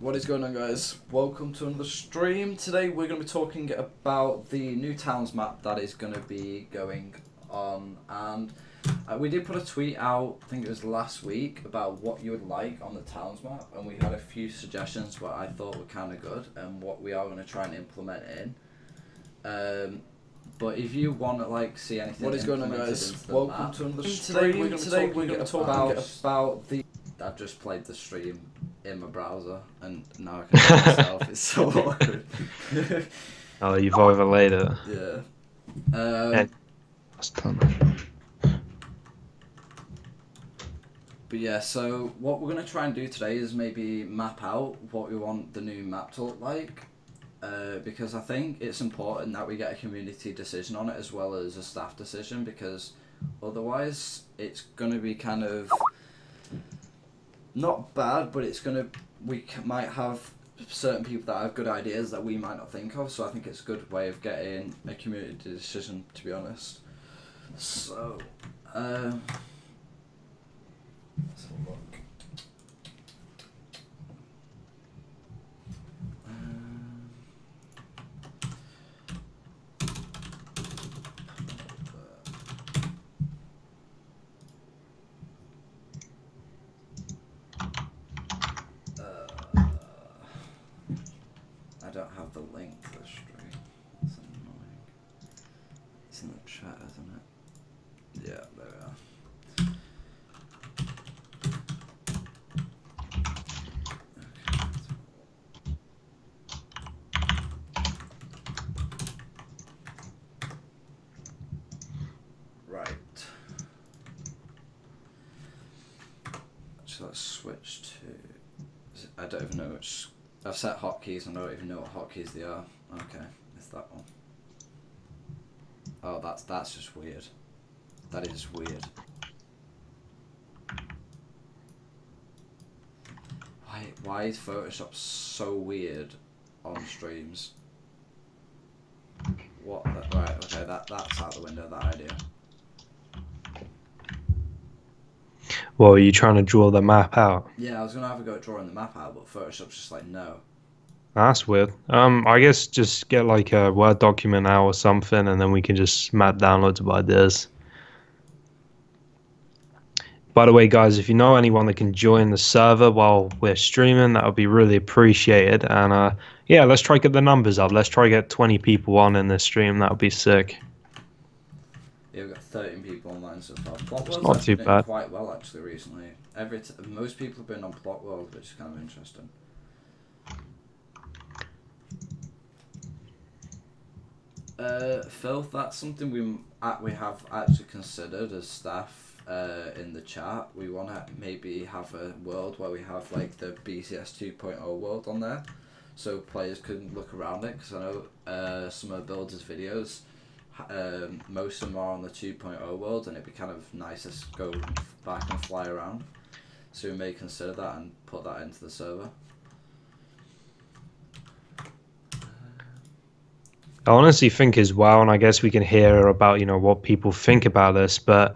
What is going on, guys? Welcome to another stream. Today we're going to be talking about the new towns map that is going to be going on, and we did put a tweet out, I think it was last week, about what you would like on the towns map, and we had a few suggestions what I thought were kind of good and what we are going to try and implement in. But if you want to see anything, what is going on, guys? Welcome to another stream. Today we're going to talk about the. I've just played the stream in my browser, and now I can see myself. It's so awkward. Oh, you've overlaid it. Yeah. That's done. But yeah, so what we're going to try and do today is maybe map out what we want the new map to look like. Because I think it's important that we get a community decision on it as well as a staff decision, because otherwise it's going to be kind of not bad, but it's going to might have certain people that have good ideas that we might not think of. So I think it's a good way of getting a community decision, to be honest. So let's have a look. I don't have the link to the stream. It's annoying. It's in the chat, isn't it? Yeah, there we are. Right. So let's switch to. I don't even know which. I've set hotkeys and I don't even know what hotkeys they are. Okay, it's that one. Oh, that's just weird. That is weird. Why is Photoshop so weird on streams? What? Right. Okay. That's out the window. That idea. Well, are you trying to draw the map out? Yeah, I was gonna have a go at drawing the map out, but Photoshop's just like no. That's weird. I guess just get like a Word document out or something, and then we can just map down loads of ideas. By the way, guys, if you know anyone that can join the server while we're streaming, that would be really appreciated. And yeah, let's try get the numbers up. Let's try get 20 people on in this stream. That would be sick. Yeah, we've got 13 people online so far. Plot It's World's not actually too doing bad. quite well actually recently. Most people have been on Plot World, which is kind of interesting. Phil, that's something we have actually considered as staff in the chat. We want to maybe have a world where we have like the BCS 2.0 world on there, so players can look around it. Because I know some of the builders' videos, most of them are on the 2.0 world, and it'd be kind of nice to go back and fly around. So we may consider that and put that into the server. I honestly think as well, and I guess we can hear about what people think about this, but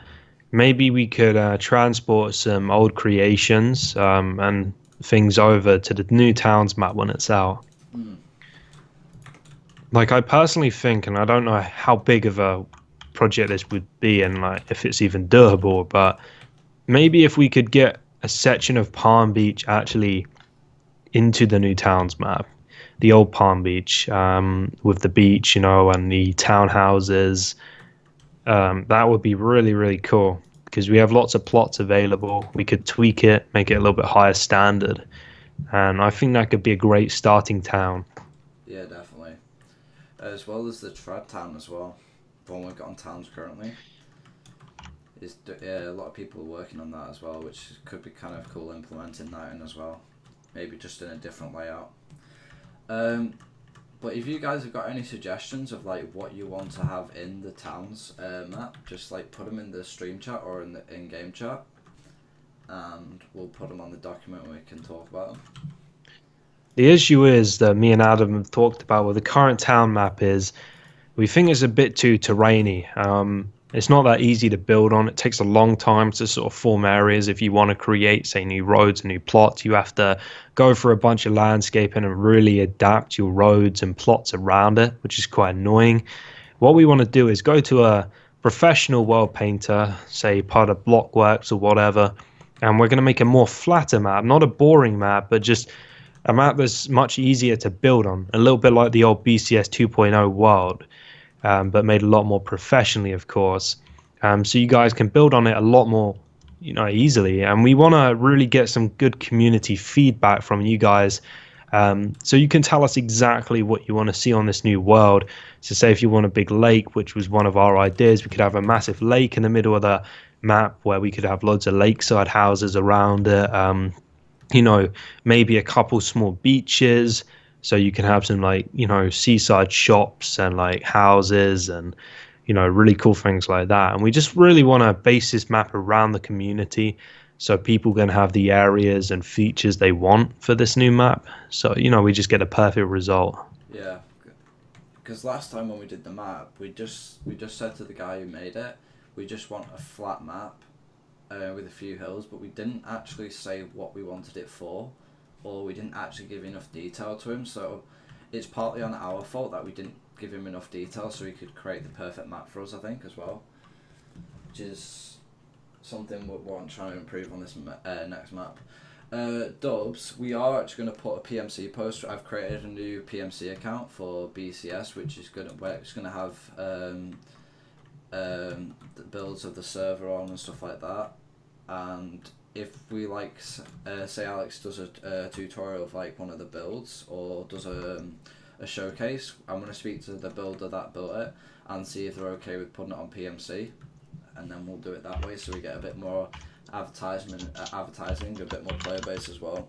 maybe we could transport some old creations and things over to the new towns map when it's out. Like, I personally think, and I don't know how big of a project this would be and like if it's even doable, but maybe if we could get a section of Palm Beach actually into the new towns map, the old Palm Beach, with the beach, and the townhouses, that would be really, really cool, because we have lots of plots available. We could tweak it, make it a little bit higher standard, and I think that could be a great starting town. Yeah, definitely. As well as the Trad Town as well, the one we've got on towns currently. Yeah, a lot of people are working on that as well, which could be kind of cool implementing that in as well. Maybe just in a different layout. But if you guys have got any suggestions of like what you want to have in the towns map, just like put them in the stream chat or in the in-game chat, and we'll put them on the document and we can talk about them. The issue is that me and Adam have talked about with the current town map is we think it's a bit too terrainy. It's not that easy to build on. It takes a long time to sort of form areas. If you want to create, say, new roads and new plots, you have to go through a bunch of landscaping and really adapt your roads and plots around it, which is quite annoying. What we want to do is go to a professional world painter, say part of Blockworks or whatever, and we're going to make a more flatter map, not a boring map, but just a map that's much easier to build on, a little bit like the old BCS 2.0 world, but made a lot more professionally, of course. So you guys can build on it a lot more, easily. And we want to really get some good community feedback from you guys. So you can tell us exactly what you want to see on this new world. So say if you want a big lake, which was one of our ideas, we could have a massive lake in the middle of the map where we could have loads of lakeside houses around it. Maybe a couple small beaches, so you can have some seaside shops and houses and really cool things like that. And we just really want to base this map around the community, so people can have the areas and features they want for this new map. So we just get a perfect result. Yeah, because last time when we did the map, we just said to the guy who made it, we just want a flat map with a few hills, but we didn't actually say what we wanted it for, or we didn't actually give enough detail to him. So it's partly on our fault that we didn't give him enough detail so he could create the perfect map for us, I think, as well, which is something we're trying to improve on this next map. Dubs, we are actually going to put a PMC post. I've created a new PMC account for BCS, which is going to have the builds of the server on and stuff like that. And if we say Alex does a tutorial of one of the builds, or does a showcase, I'm going to speak to the builder that built it and see if they're okay with putting it on PMC, and then we'll do it that way, so we get a bit more advertising, a bit more player base as well.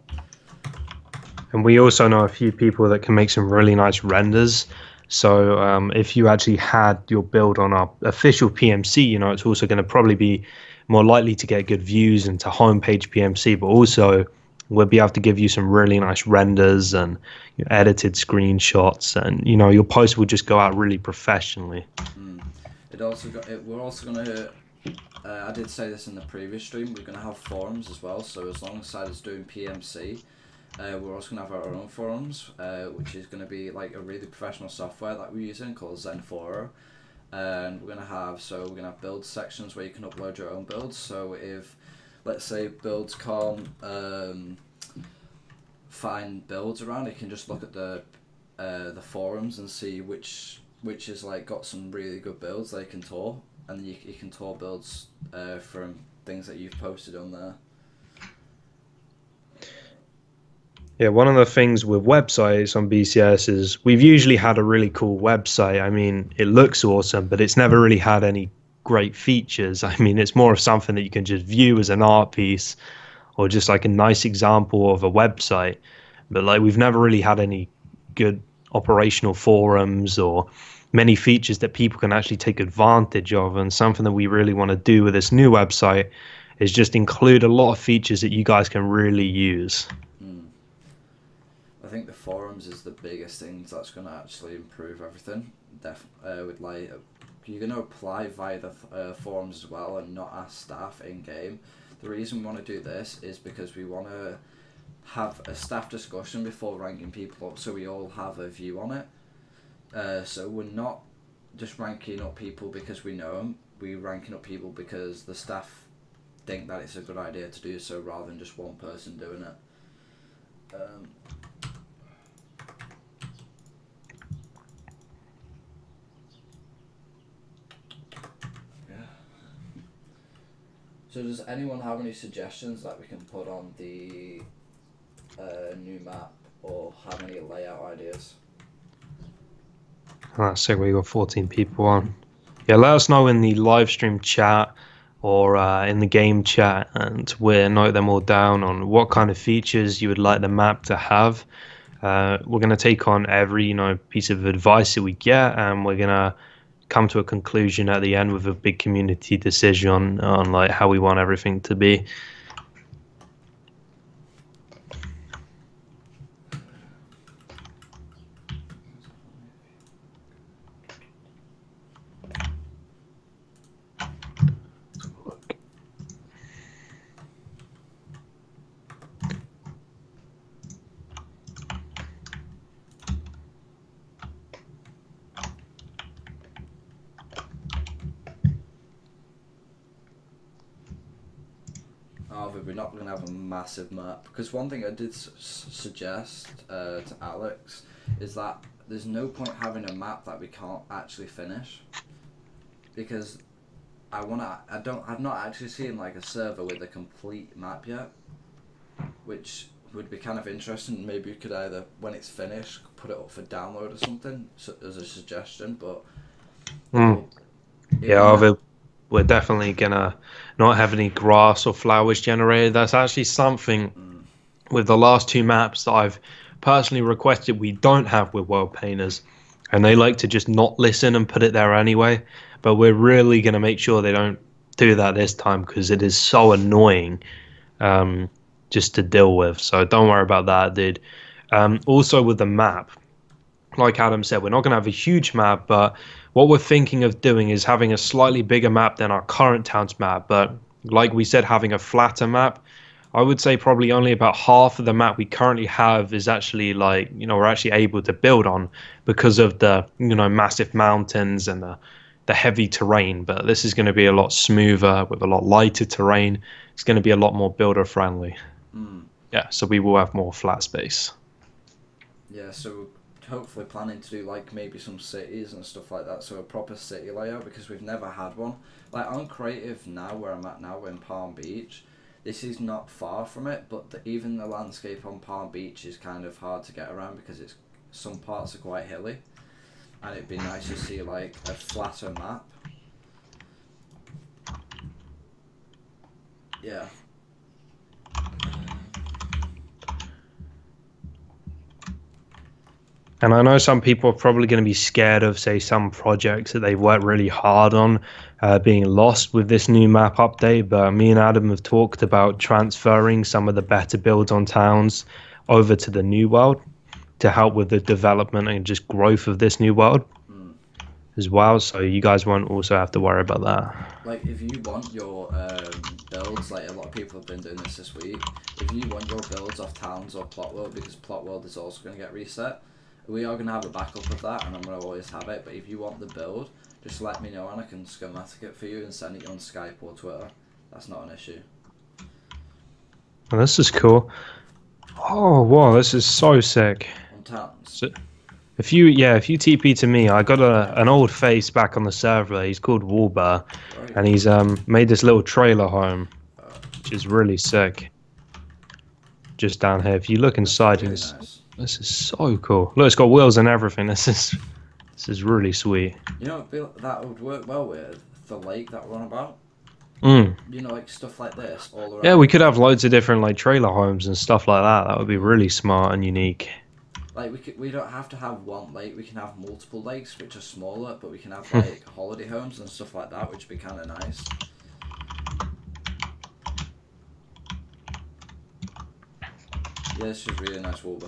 And we also know a few people that can make some really nice renders. So if you actually had your build on our official PMC, it's also going to probably be more likely to get good views into homepage PMC, but also we'll be able to give you some really nice renders and edited screenshots, and your post will just go out really professionally. We're also going to I did say this in the previous stream, we're going to have forums as well. So as long as Side's doing PMC, we're also going to have our own forums, which is going to be a really professional software that we're using called Zenforo. And we're going to have build sections where you can upload your own builds. So if, let's say, builds can't find builds around, you can just look at the forums and see which is got some really good builds they can tour, and you can tour builds from things that you've posted on there. Yeah, one of the things with websites on BCS is we've usually had a really cool website. I mean, it looks awesome, but it's never really had any great features. I mean, it's more of something that you can just view as an art piece, or just a nice example of a website. But we've never really had any good operational forums or many features that people can actually take advantage of. And something that we really want to do with this new website is just include a lot of features that you guys can really use. I think the forums is the biggest thing that's going to actually improve everything. With you're going to apply via the forums as well, and not ask staff in game. The reason we want to do this is because we want to have a staff discussion before ranking people up, so we all have a view on it. So we're not just ranking up people because we know them. We're ranking up people because the staff think that it's a good idea to do so, rather than just one person doing it. So does anyone have any suggestions that we can put on the new map, or have any layout ideas? So we got 14 people on. Yeah, let us know in the live stream chat or in the game chat, and we'll note them all down on what kind of features you would like the map to have. We're going to take on every piece of advice that we get, and we're going to come to a conclusion at the end with a big community decision on how we want everything to be. Arvid, we're not going to have a massive map. Because one thing I did suggest to Alex is that there's no point having a map that we can't actually finish. Because I've not actually seen like a server with a complete map yet. Which would be kind of interesting. Maybe you could either, when it's finished, put it up for download or something, as a suggestion, but... Yeah, we're definitely gonna not have any grass or flowers generated. That's actually something with the last 2 maps that I've personally requested we don't have with World Painters, and they like to just not listen and put it there anyway, but we're really gonna make sure they don't do that this time, because it is so annoying just to deal with. So don't worry about that, dude. Also with the map, like Adam said, we're not going to have a huge map, but what we're thinking of doing is having a slightly bigger map than our current town's map. But like we said, having a flatter map, I would say probably only about half of the map we currently have is actually like, we're actually able to build on because of the, massive mountains and the heavy terrain. But this is going to be a lot smoother with a lot lighter terrain. It's going to be a lot more builder friendly. Yeah, so we will have more flat space. Yeah, so hopefully planning to do like maybe some cities and stuff like that, so a proper city layout, because we've never had one. Like on Creative now, where I'm at now, we're in Palm Beach. This is not far from it, but even the landscape on Palm Beach is kind of hard to get around because some parts are quite hilly, and it'd be nice to see like a flatter map. Yeah. And I know some people are probably going to be scared of, say, some projects that they've worked really hard on being lost with this new map update. But me and Adam have talked about transferring some of the better builds on towns over to the new world to help with the development and just growth of this new world as well. So you guys won't also have to worry about that. Like, if you want your builds, like a lot of people have been doing this week, if you want your builds off towns or Plot World, because Plot World is also going to get reset, we are going to have a backup of that, and I'm going to always have it. But if you want the build, just let me know and I can schematic it for you and send it on Skype or Twitter. That's not an issue. Well, this is cool. Oh, wow, this is so sick. On towns. So, if you TP to me, I got an old face back on the server. He's called Wallbear, and he's made this little trailer home, which is really sick. Just down here, if you look inside, really nice. This is so cool. Look, it's got wheels and everything. This is really sweet. You know, that would work well with the lake that we're on about. You know, like stuff like this all around. Yeah, we could have loads of different like trailer homes and stuff like that. That would be really smart and unique. Like we don't have to have one lake. We can have multiple lakes which are smaller, but we can have like holiday homes and stuff like that, which would be kind of nice. Yeah, this is really nice water.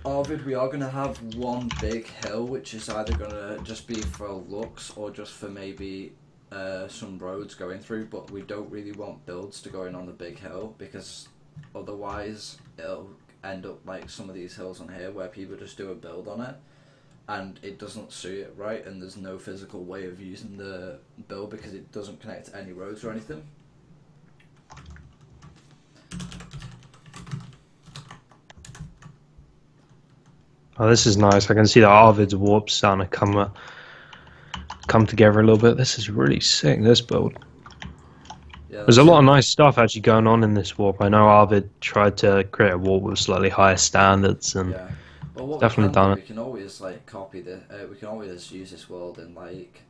Arvid, we are going to have one big hill, which is either going to just be for looks or just for maybe some roads going through, but we don't really want builds to go in on the big hill, because otherwise it'll end up like some of these hills on here where people just do a build on it and it doesn't suit it right, and there's no physical way of using the build because it doesn't connect to any roads or anything. Oh, this is nice. I can see the Arvid's warps starting to come together a little bit. This is really sick, this build. Yeah, there's a lot of nice stuff actually going on in this warp. I know Arvid tried to create a warp with slightly higher standards, and yeah. Well, what definitely done it. We can always like copy the. We can always use this world in like.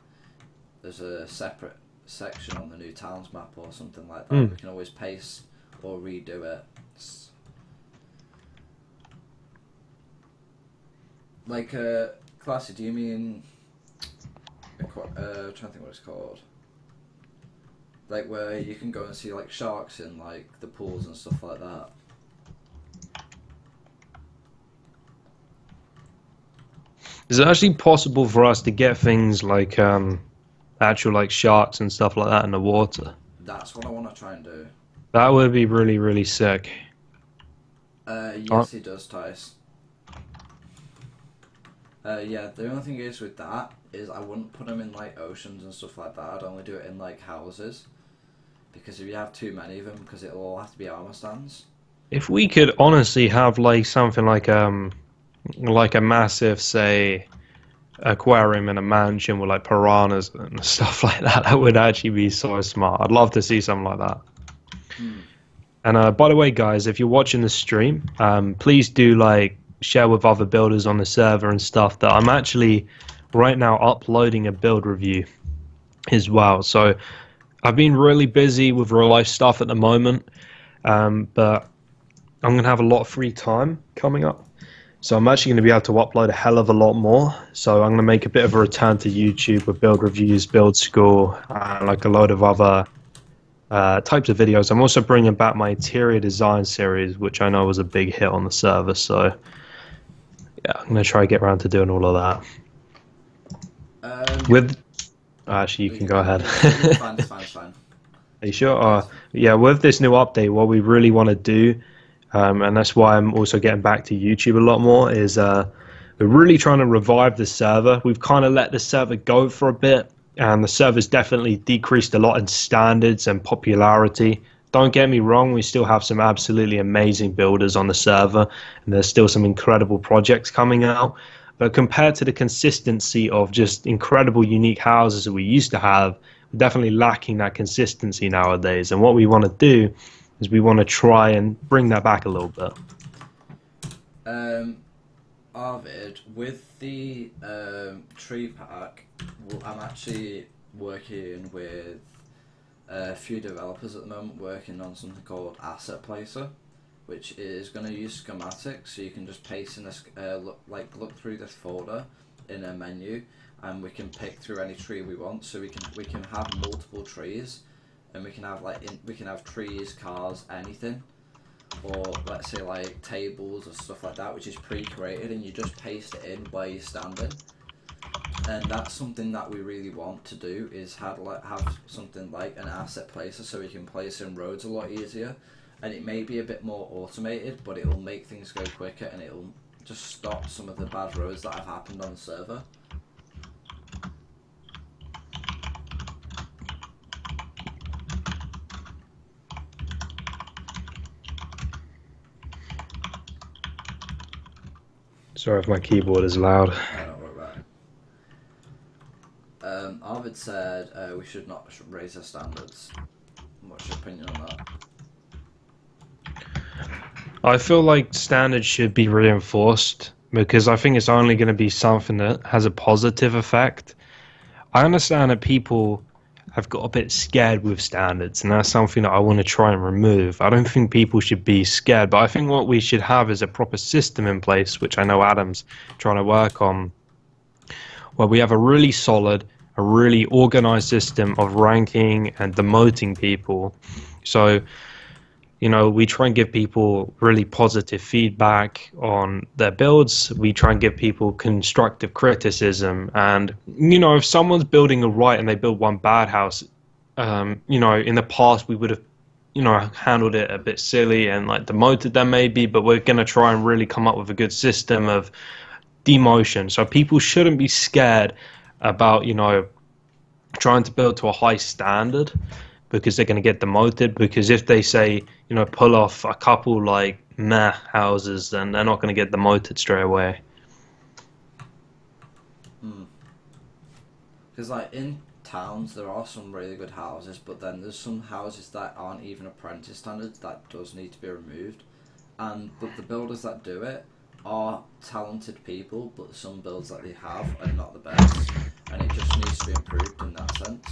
There's a separate section on the new towns map or something like that. We can always paste or redo it. Like, Classy, do you mean... trying to think what it's called. Like, where you can go and see, like, sharks in, like, the pools and stuff like that. Is it actually possible for us to get things like, actual, like, sharks and stuff like that in the water? That's what I want to try and do. That would be really, really sick. Yes, it does, Tice. Yeah, the only thing is with that is I wouldn't put them in like oceans and stuff like that. I'd only do it in like houses, because if you have too many of them, because it'll all have to be armor stands. If we could honestly have like something like a massive, say, aquarium in a mansion with like piranhas and stuff like that, that would actually be so smart. I'd love to see something like that. And by the way, guys, if you're watching the stream, please do like share with other builders on the server and stuff that I'm actually right now uploading a build review as well. So I've been really busy with real life stuff at the moment, but I'm gonna have a lot of free time coming up. So I'm actually going to be able to upload a hell of a lot more. So I'm going to make a bit of a return to YouTube with build reviews, build school, and like a load of other types of videos. I'm also bringing back my interior design series, which I know was a big hit on the server. So yeah, I'm going to try to get around to doing all of that. Actually, you can go ahead. Fine. Are you sure? Yeah, with this new update, what we really want to do, and that's why I'm also getting back to YouTube a lot more, is we're really trying to revive the server. We've kind of let the server go for a bit, and the server's definitely decreased a lot in standards and popularity. Don't get me wrong, we still have some absolutely amazing builders on the server, and there's still some incredible projects coming out. But compared to the consistency of just incredible, unique houses that we used to have, we're definitely lacking that consistency nowadays. And what we want to do is we want to try and bring that back a little bit. Arvid, with the tree pack, I'm actually working with a few developers at the moment working on something called Asset Placer, which is going to use schematics, so you can just paste in this, look through this folder in a menu, and we can pick through any tree we want. So we can have multiple trees, and we can have trees, cars, anything, or let's say like tables or stuff like that, which is pre-created, and you just paste it in where you're standing. And that's something that we really want to do, is have something like an asset placer, so we can place in roads a lot easier. And it may be a bit more automated, but it will make things go quicker, and it will just stop some of the bad roads that have happened on the server. Sorry if my keyboard is loud. Don't worry about it. Arvid said we should not raise our standards. What's your opinion on that? I feel like standards should be reinforced, because I think it's only going to be something that has a positive effect. I understand that people have got a bit scared with standards, and that's something that I want to try and remove. I don't think people should be scared, but I think what we should have is a proper system in place, which I know Adam's trying to work on, where we have a really solid, a really organized system of ranking and demoting people. So, you know, we try and give people really positive feedback on their builds. We try and give people constructive criticism. And, you know, if someone's building a right and they build one bad house, you know, in the past we would have, you know, handled it a bit silly and like demoted them maybe, but we're going to try and really come up with a good system of demotion. So people shouldn't be scared about, you know, trying to build to a high standard, because they're going to get demoted. Because if they say, you know, pull off a couple like meh houses, then they're not going to get demoted straight away. Because like in towns there are some really good houses, but then there's some houses that aren't even apprentice standards that does need to be removed. And but the builders that do it are talented people, but some builds that they have are not the best, and it just needs to be improved in that sense.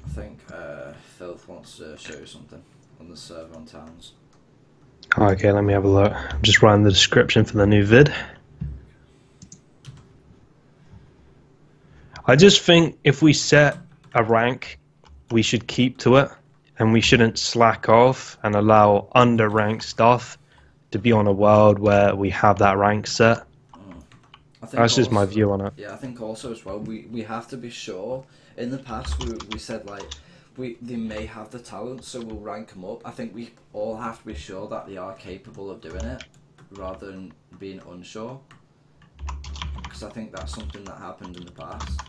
I think Filth wants to show you something on the server on towns. Okay, let me have a look. I'm just writing the description for the new vid. I just think if we set a rank, we should keep to it, and we shouldn't slack off and allow under-ranked stuff to be on a world where we have that rank set. That's just my view on it. Yeah, I think also as well, we have to be sure. In the past, we said like, they may have the talent, so we'll rank them up. I think we all have to be sure that they are capable of doing it, rather than being unsure. Because I think that's something that happened in the past.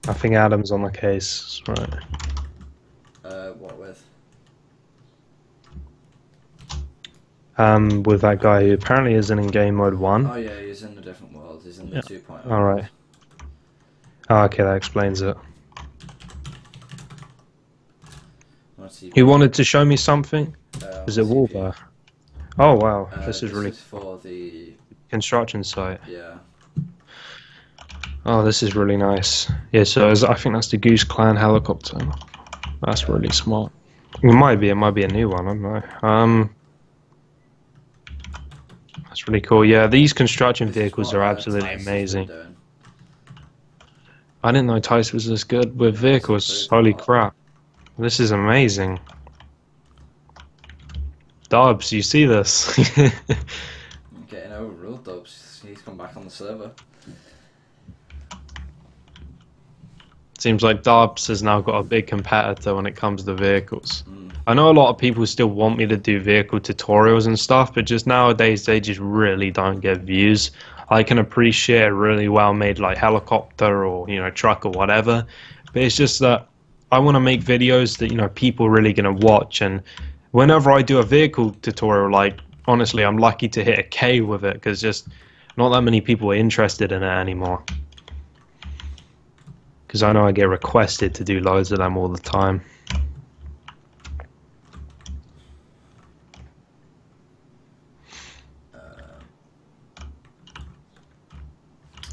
I think Adam's on the case, right? What with? With that guy who apparently isn't in game mode 1. Oh yeah, he's in a different world. He's in the 2.0. Alright. Oh, okay, that explains it. He wanted to show me something? Is it Wallbar? Oh wow, this is really... This is for the... construction site. Yeah. Oh, this is really nice. Yeah, so I think that's the Goose Clan helicopter. That's really smart. It might be a new one, I don't know. That's really cool. Yeah, these construction vehicles are absolutely amazing. I didn't know Tice was this good with vehicles. Holy crap. This is amazing. Dubs, you see this? I'm getting overruled, Dubs. He's come back on the server. Seems like Dubs has now got a big competitor when it comes to vehicles. I know a lot of people still want me to do vehicle tutorials and stuff, but just nowadays they just really don't get views. I can appreciate a really well made like helicopter or, you know, truck or whatever, but it's just that I want to make videos that, you know, people are really gonna watch. And whenever I do a vehicle tutorial, like honestly I'm lucky to hit a K with it, because just not that many people are interested in it anymore. Because I know I get requested to do loads of them all the time.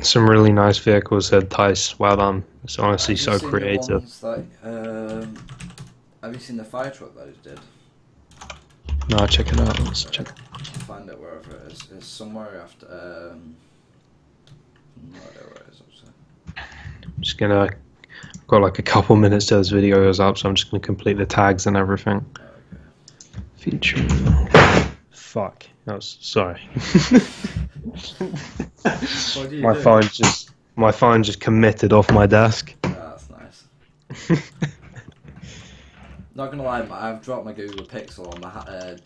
Some really nice vehicles there, Tice. Well done. It's honestly so creative. Have you seen the fire truck that he did? No, check it out. Let's check. I'll find it wherever it is. It's somewhere after. No idea where it is. I'm just gonna. Got like a couple minutes till this video goes up, so I'm just gonna complete the tags and everything. Okay. Feature. Fuck. I was sorry. My phone just committed off my desk. Oh, that's nice. Not gonna lie, I've dropped my Google Pixel on my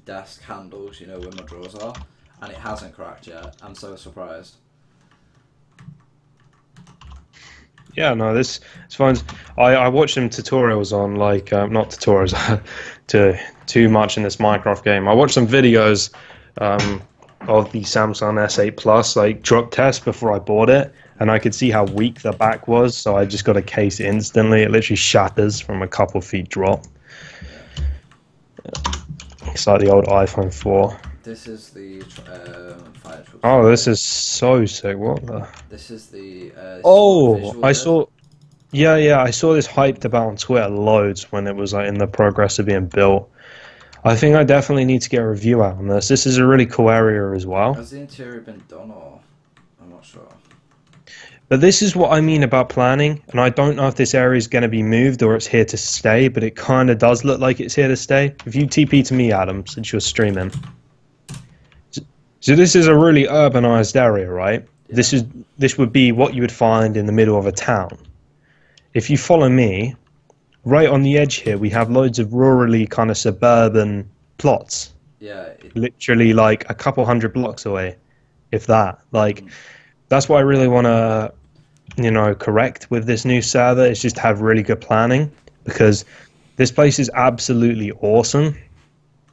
desk handles, you know, where my drawers are, and it hasn't cracked yet. I'm so surprised. Yeah, no, this phone's. I watched some tutorials on like not tutorials, too much in this Minecraft game. I watched some videos of the Samsung S8 Plus like drop test before I bought it, and I could see how weak the back was, so I just got a case instantly. It literally shatters from a couple feet drop. It's like the old iPhone 4. This is the fire truck. Oh, this is so sick. What the? This is the. Oh, I saw. Yeah, I saw this hyped about on Twitter loads when it was like in the progress of being built. I think I definitely need to get a review out on this. This is a really cool area as well. Has the interior been done, or I'm not sure. But this is what I mean about planning, and I don't know if this area is going to be moved or it's here to stay, but it kind of does look like it's here to stay. If you TP to me, Adam, since you're streaming. So this is a really urbanized area, right? Yeah. This would be what you would find in the middle of a town. If you follow me, right on the edge here, we have loads of rurally kind of suburban plots. Yeah. Literally like a couple hundred blocks away, if that. Like, that's what I really want to, you know, correct with this new server, is just have really good planning, because this place is absolutely awesome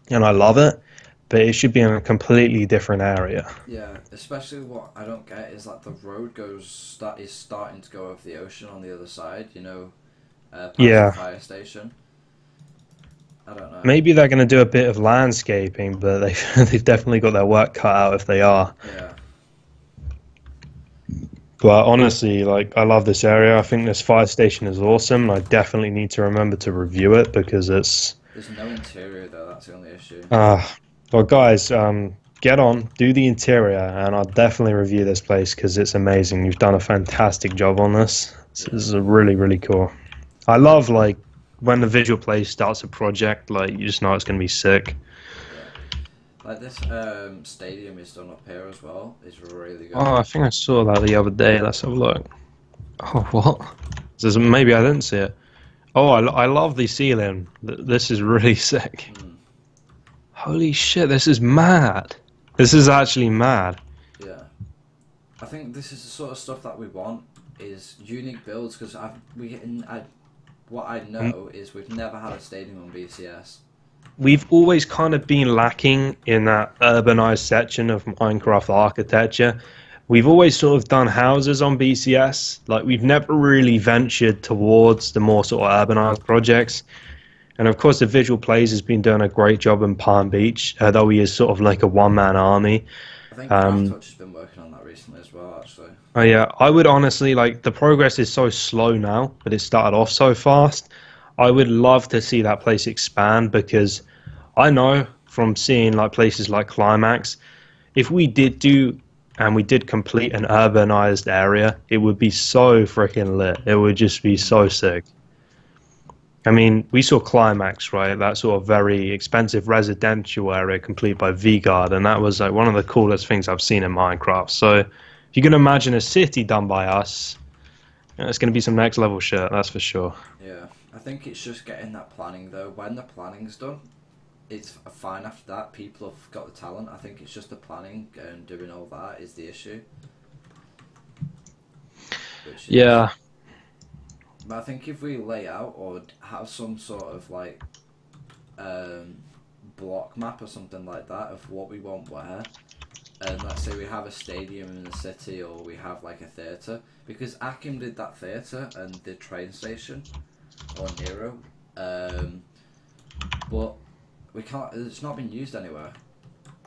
and I love it. But it should be in a completely different area. Yeah, especially what I don't get is that the road is starting to go over the ocean on the other side, you know, past the fire station. I don't know. Maybe they're going to do a bit of landscaping, but they've definitely got their work cut out if they are. Yeah. But honestly, like, I love this area. I think this fire station is awesome. I definitely need to remember to review it because it's... There's no interior though, that's the only issue. Well, guys, get on, do the interior, and I'll definitely review this place because it's amazing. You've done a fantastic job on this. This is really, really cool. I love, like, when the Visual Place starts a project, like you just know it's going to be sick. Yeah. Like this stadium is done up here as well. It's really good. Oh, I think I saw that the other day. Let's have a look. Oh, what? Maybe I didn't see it. Oh, I love the ceiling. This is really sick. Holy shit, this is mad. This is actually mad. Yeah. I think this is the sort of stuff that we want, is unique builds, because what I know is we've never had a stadium on BCS. We've always kind of been lacking in that urbanized section of Minecraft architecture. We've always sort of done houses on BCS. Like, we've never really ventured towards the more sort of urbanized projects. And of course, the Visual Plays has been doing a great job in Palm Beach, though he is sort of like a one-man army. I think Craft Touch has been working on that recently as well, actually. Oh yeah, I would honestly, like, the progress is so slow now, but it started off so fast. I would love to see that place expand, because I know from seeing like places like Climax, if we did complete an urbanized area, it would be so freaking lit. It would just be so sick. I mean, we saw Climax, right? That sort of very expensive residential area complete by Vigard, and that was like one of the coolest things I've seen in Minecraft. So if you can imagine a city done by us, it's going to be some next level shit, that's for sure. Yeah, I think it's just getting that planning though. When the planning's done, it's fine after that. People have got the talent. I think it's just the planning and doing all that is the issue. Yeah. But I think if we lay out or have some sort of like block map or something like that of what we want where, and let's say we have a stadium in the city or we have like a theatre, because Akim did that theatre and the train station, or Nero, but we can't. It's not been used anywhere,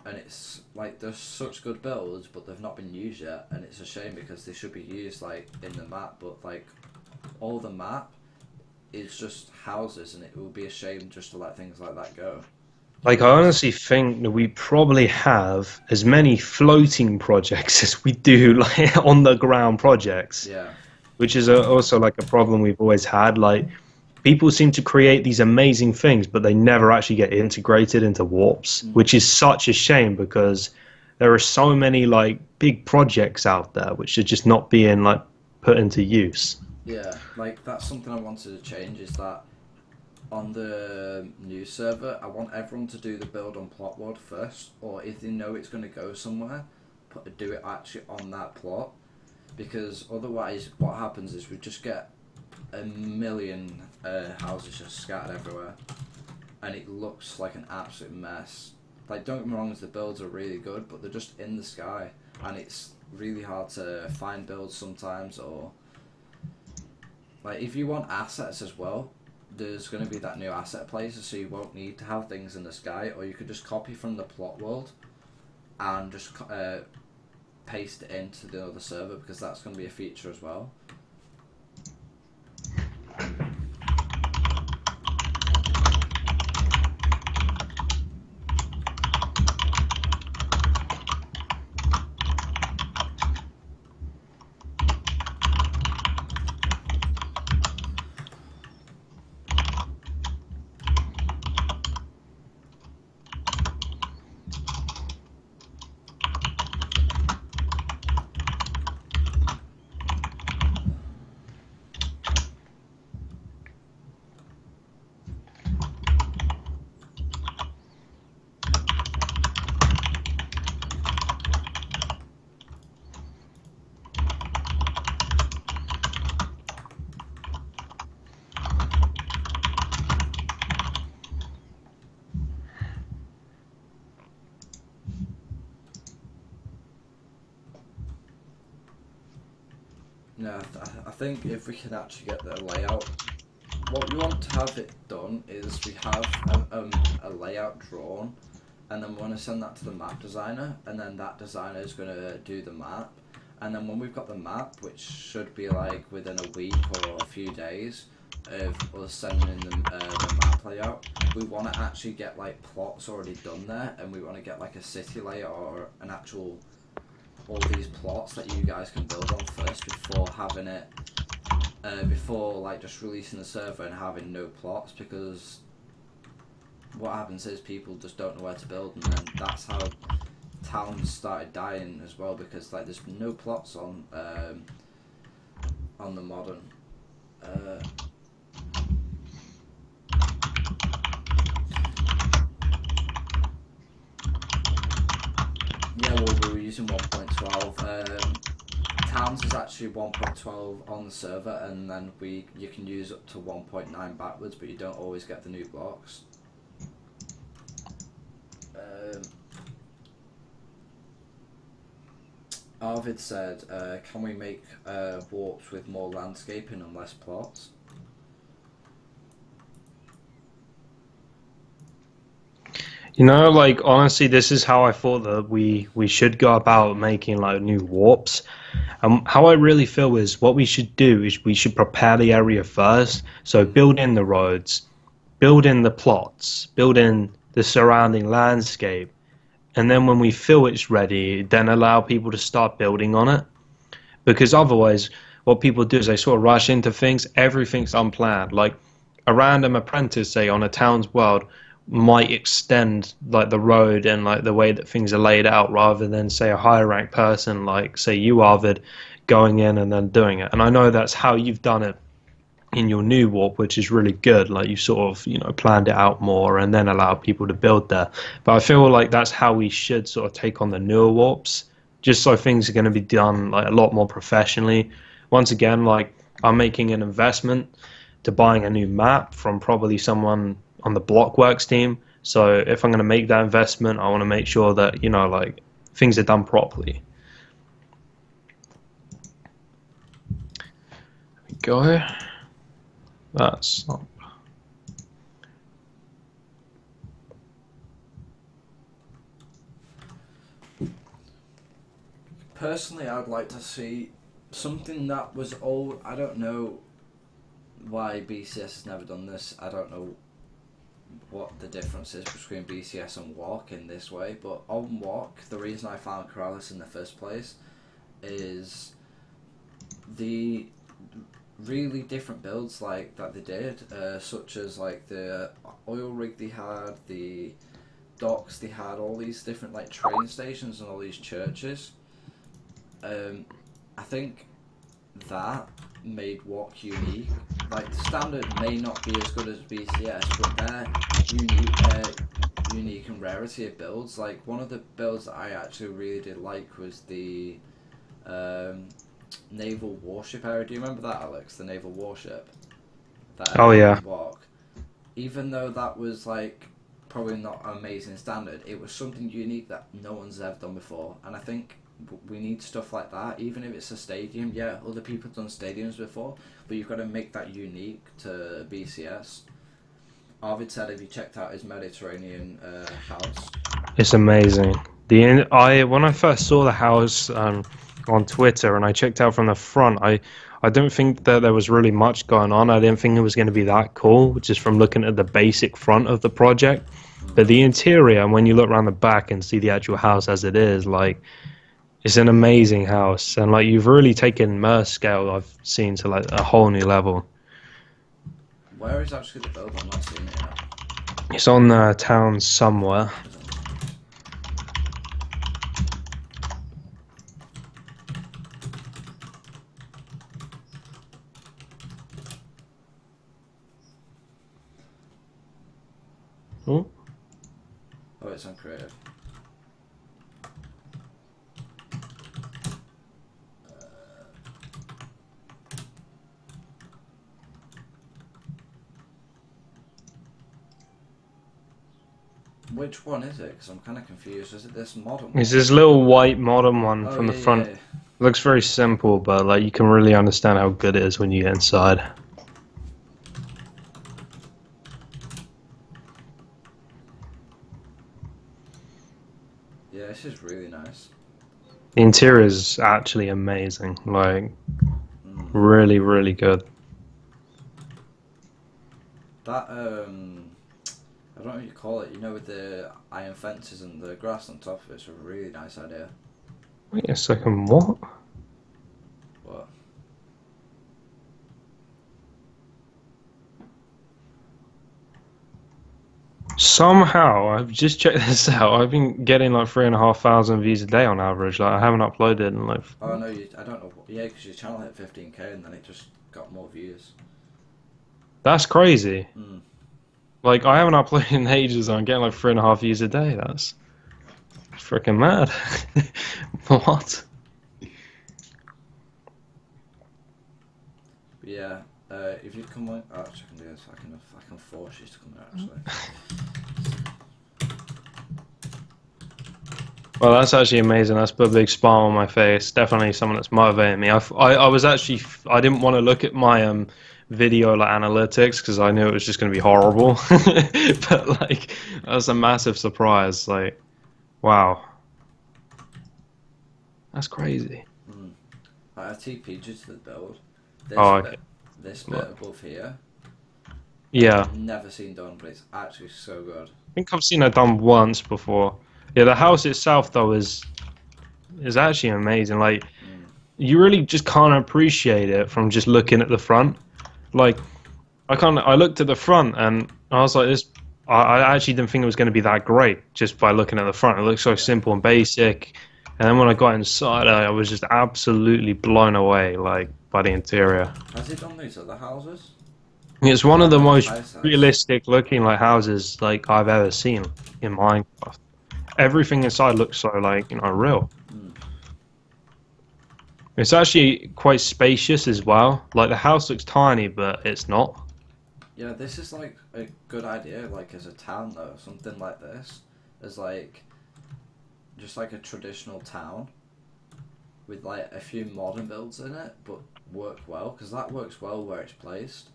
and it's like there's such good builds, but they've not been used yet, and it's a shame because they should be used like in the map, but like all the map is just houses, and it would be a shame just to let things like that go. Like, I honestly think that we probably have as many floating projects as we do like on the ground projects. Yeah. Which is also like a problem we've always had. Like, people seem to create these amazing things, but they never actually get integrated into warps, which is such a shame, because there are so many like big projects out there which are just not being like put into use. Yeah, like that's something I wanted to change, is that on the new server, I want everyone to do the build on plot world first, or if they know it's going to go somewhere, do it actually on that plot, because otherwise what happens is we just get a million houses just scattered everywhere, and it looks like an absolute mess. Like, don't get me wrong, the builds are really good, but they're just in the sky, and it's really hard to find builds sometimes, or like if you want assets as well, there's going to be that new asset placer, so you won't need to have things in the sky, or you could just copy from the plot world and just paste it into the other server, because that's going to be a feature as well. Yeah, I think if we can actually get the layout, what we want to have it done is we have a layout drawn, and then we want to send that to the map designer, and then that designer is going to do the map, and then when we've got the map, which should be like within a week or a few days of us sending in the map layout, we want to actually get like plots already done there, and we want to get like a city layout or an actual all these plots that you guys can build on first before having it before like just releasing the server and having no plots, because what happens is people just don't know where to build, and then that's how towns started dying as well, because like there's no plots on the modern. Yeah, well, we were using 1.12. Towns is actually 1.12 on the server, and then you can use up to 1.9 backwards, but you don't always get the new blocks. Arvid said, can we make warps with more landscaping and less plots? You know, like, honestly, this is how I thought that we should go about making, like, new warps. How I really feel is what we should do is we should prepare the area first. So build in the roads, build in the plots, build in the surrounding landscape. And then when we feel it's ready, then allow people to start building on it. Because otherwise, what people do is they sort of rush into things. Everything's unplanned. Like, a random apprentice, say, on a town's world might extend like the road and like the way that things are laid out, rather than say a higher ranked person like say you, Arvid, going in and then doing it. And I know that's how you've done it in your new warp, which is really good. Like you sort of, you know, planned it out more and then allow people to build there. But I feel like that's how we should sort of take on the newer warps, just so things are going to be done like a lot more professionally. Once again, like I'm making an investment to buying a new map from probably someone on the Blockworks team. So if I'm going to make that investment, I want to make sure that, you know, like things are done properly. There we go. That's not... Personally, I'd like to see something that was old. I don't know why BCS has never done this. I don't know what the difference is between BCS and Walk in this way, but on Walk, the reason I found Keralis in the first place is the really different builds like that they did, such as like the oil rig they had, the docks they had, all these different like train stations and all these churches. I think that made Walk unique. Like the standard may not be as good as BCS, but they're unique and rarity of builds. Like one of the builds that I actually really did like was the naval warship area. Do you remember that, Alex? The naval warship. That oh yeah. Walk. Even though that was like probably not amazing standard, it was something unique that no one's ever done before, and I think we need stuff like that. Even if it's a stadium, yeah, other people have done stadiums before, but you've got to make that unique to BCS. Arvid said, have you checked out his Mediterranean house? It's amazing. When I first saw the house on Twitter and I checked out from the front, I don't think that there was really much going on. I didn't think it was going to be that cool, just from looking at the basic front of the project. But the interior, and when you look around the back and see the actual house as it is, like, it's an amazing house, and like you've really taken Merse scale I've seen to like a whole new level. Where is actually the build? I'm not seeing it yet. It's on the town somewhere. Oh, it's on creative. Which one is it? Because I'm kind of confused. Is it this modern one? It's this little white modern one from the front. Yeah. Looks very simple, but like you can really understand how good it is when you get inside. Yeah, this is really nice. The interior is actually amazing. Like, really, really good. That I don't know what you call it, you know, with the iron fences and the grass on top of it, it's a really nice idea. Wait a second, what? What? Somehow, I've just checked this out. I've been getting like 3,500 views a day on average. Like I haven't uploaded in like. Oh no, I don't know. Yeah, because your channel hit 15k and then it just got more views. That's crazy. Mm. Like I haven't uploaded in ages. I'm getting like 3.5 views a day. That's freaking mad. What? Yeah. If you'd come on, actually, I can do this. I can force you to come here. Actually. Well, that's actually amazing. That's put a big smile on my face. Definitely someone that's motivating me. I was actually I didn't want to look at my video like analytics because I knew it was just going to be horrible. But like that was a massive surprise. Like, wow, that's crazy. I TP'd you to the build. This bit above here. Yeah. I've never seen done, but it's actually so good. I think I've seen it done once before. Yeah, the house itself though is actually amazing. Like, you really just can't appreciate it from just looking at the front. Like, I looked at the front and I was like, this. I actually didn't think it was going to be that great just by looking at the front. It looks so simple and basic. And then when I got inside, I was just absolutely blown away, like, by the interior. Has it done these other houses? It's one of the most realistic looking like houses like I've ever seen in Minecraft. Everything inside looks so like, you know, real. It's actually quite spacious as well. Like the house looks tiny, but it's not. Yeah, this is like a good idea, like as a town though, something like this, as like just like a traditional town with like a few modern builds in it, but work well, because that works well where it's placed.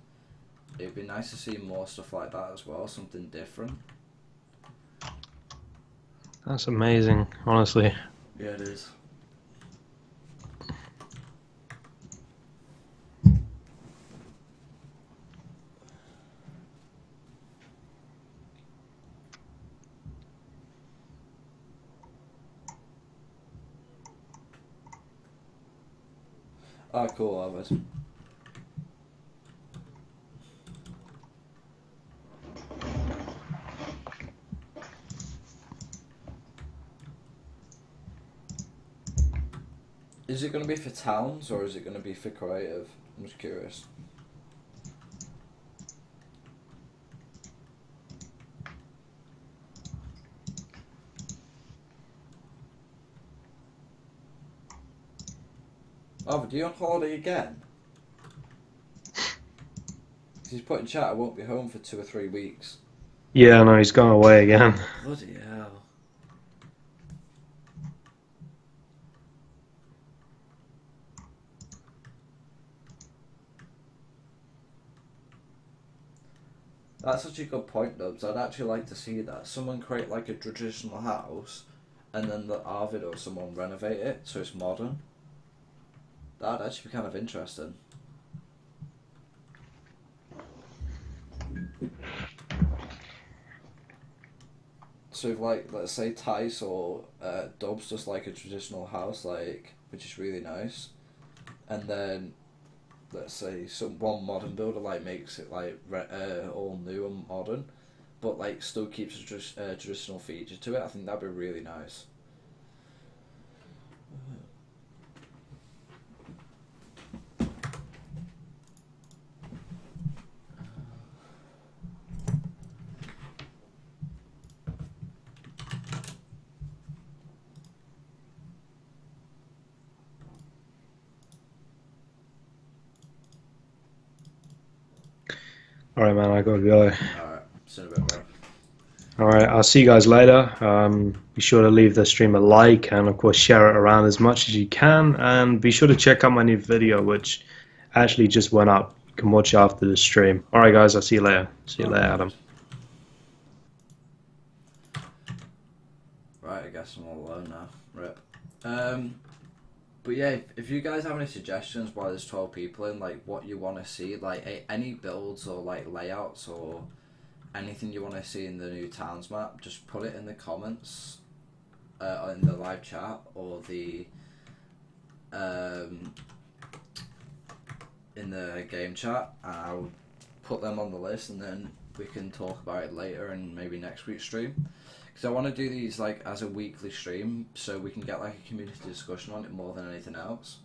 It'd be nice to see more stuff like that as well, something different. That's amazing, honestly. Yeah, it is. Oh, cool, Albert. Is it going to be for towns or is it going to be for creative? I'm just curious. Albert, are you on holiday again? He's put in chat, I won't be home for 2 or 3 weeks. Yeah, no, he's gone away again. Bloody hell. That's such a good point, Dubs. I'd actually like to see that. Someone create like a traditional house and then the Arvid or someone renovate it so it's modern. That'd actually be kind of interesting. So if like, let's say Tice or Dubs just like a traditional house, like, which is really nice, and then let's say one modern builder like makes it like all new and modern, but like still keeps a traditional feature to it. I think that'd be really nice. Alright, man, I gotta go. Alright, see you in a bit, bro. Alright, I'll see you guys later. Be sure to leave the stream a like and, of course, share it around as much as you can. And be sure to check out my new video, which actually just went up. You can watch it after the stream. Alright, guys, I'll see you later. See you later, Adam. Right, I guess I'm all alone now. Rip. But yeah, if you guys have any suggestions while there's 12 people in, like what you want to see, like any builds or like layouts or anything you want to see in the new towns map, just put it in the comments in the live chat or the in the game chat, and I'll put them on the list, and then we can talk about it later and maybe next week's stream. Because I want to do these like as a weekly stream, so we can get like a community discussion on it more than anything else.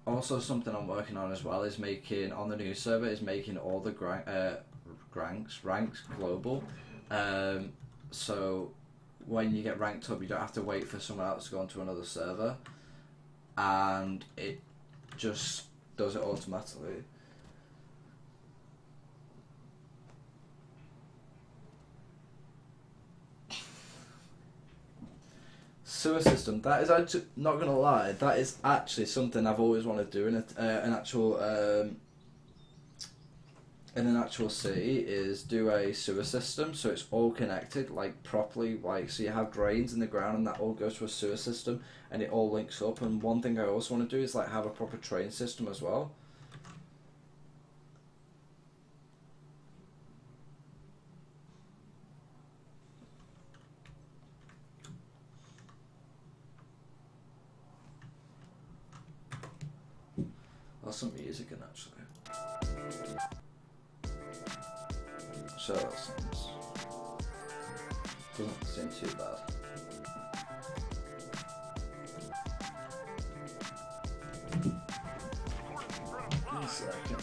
Also, something I'm working on as well is making on the new server is making all the ranks global. So when you get ranked up, you don't have to wait for someone else to go onto another server, and it just does it automatically. Sewer system. That is actually, not gonna lie, that is actually something I've always wanted to do in an actual city, is do a sewer system so it's all connected like properly, like so you have drains in the ground and that all goes to a sewer system and it all links up. And one thing I also want to do is like have a proper train system as well. Some music in actually. So that doesn't seem too bad. One second.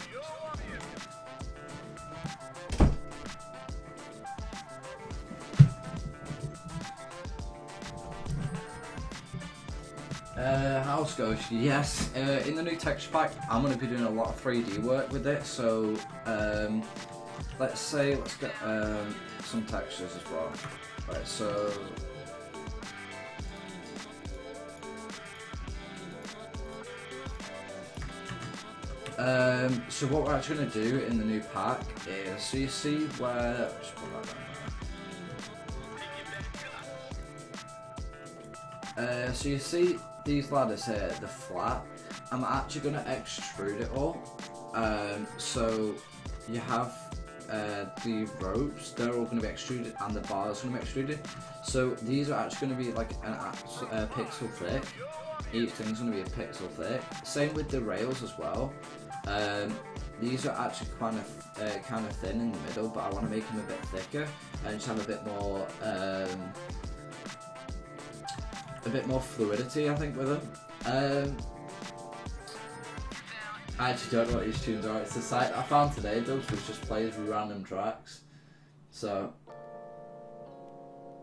House Ghost, yes. In the new texture pack, I'm going to be doing a lot of 3D work with it. So, let's get some textures as well. Right, so. So what we're actually going to do in the new pack is, so you see where. Just put that down there. So you see these ladders here, the flat. I'm actually going to extrude it all. So you have the ropes, they're all going to be extruded, and the bars are going to be extruded. So these are actually going to be like a pixel thick. Each thing's going to be a pixel thick. Same with the rails as well. These are actually kind of thin in the middle, but I want to make them a bit thicker and just have a bit more fluidity, I think, with them. I actually don't know what these tunes are. It's a site I found today, Dubs, which just plays random tracks. So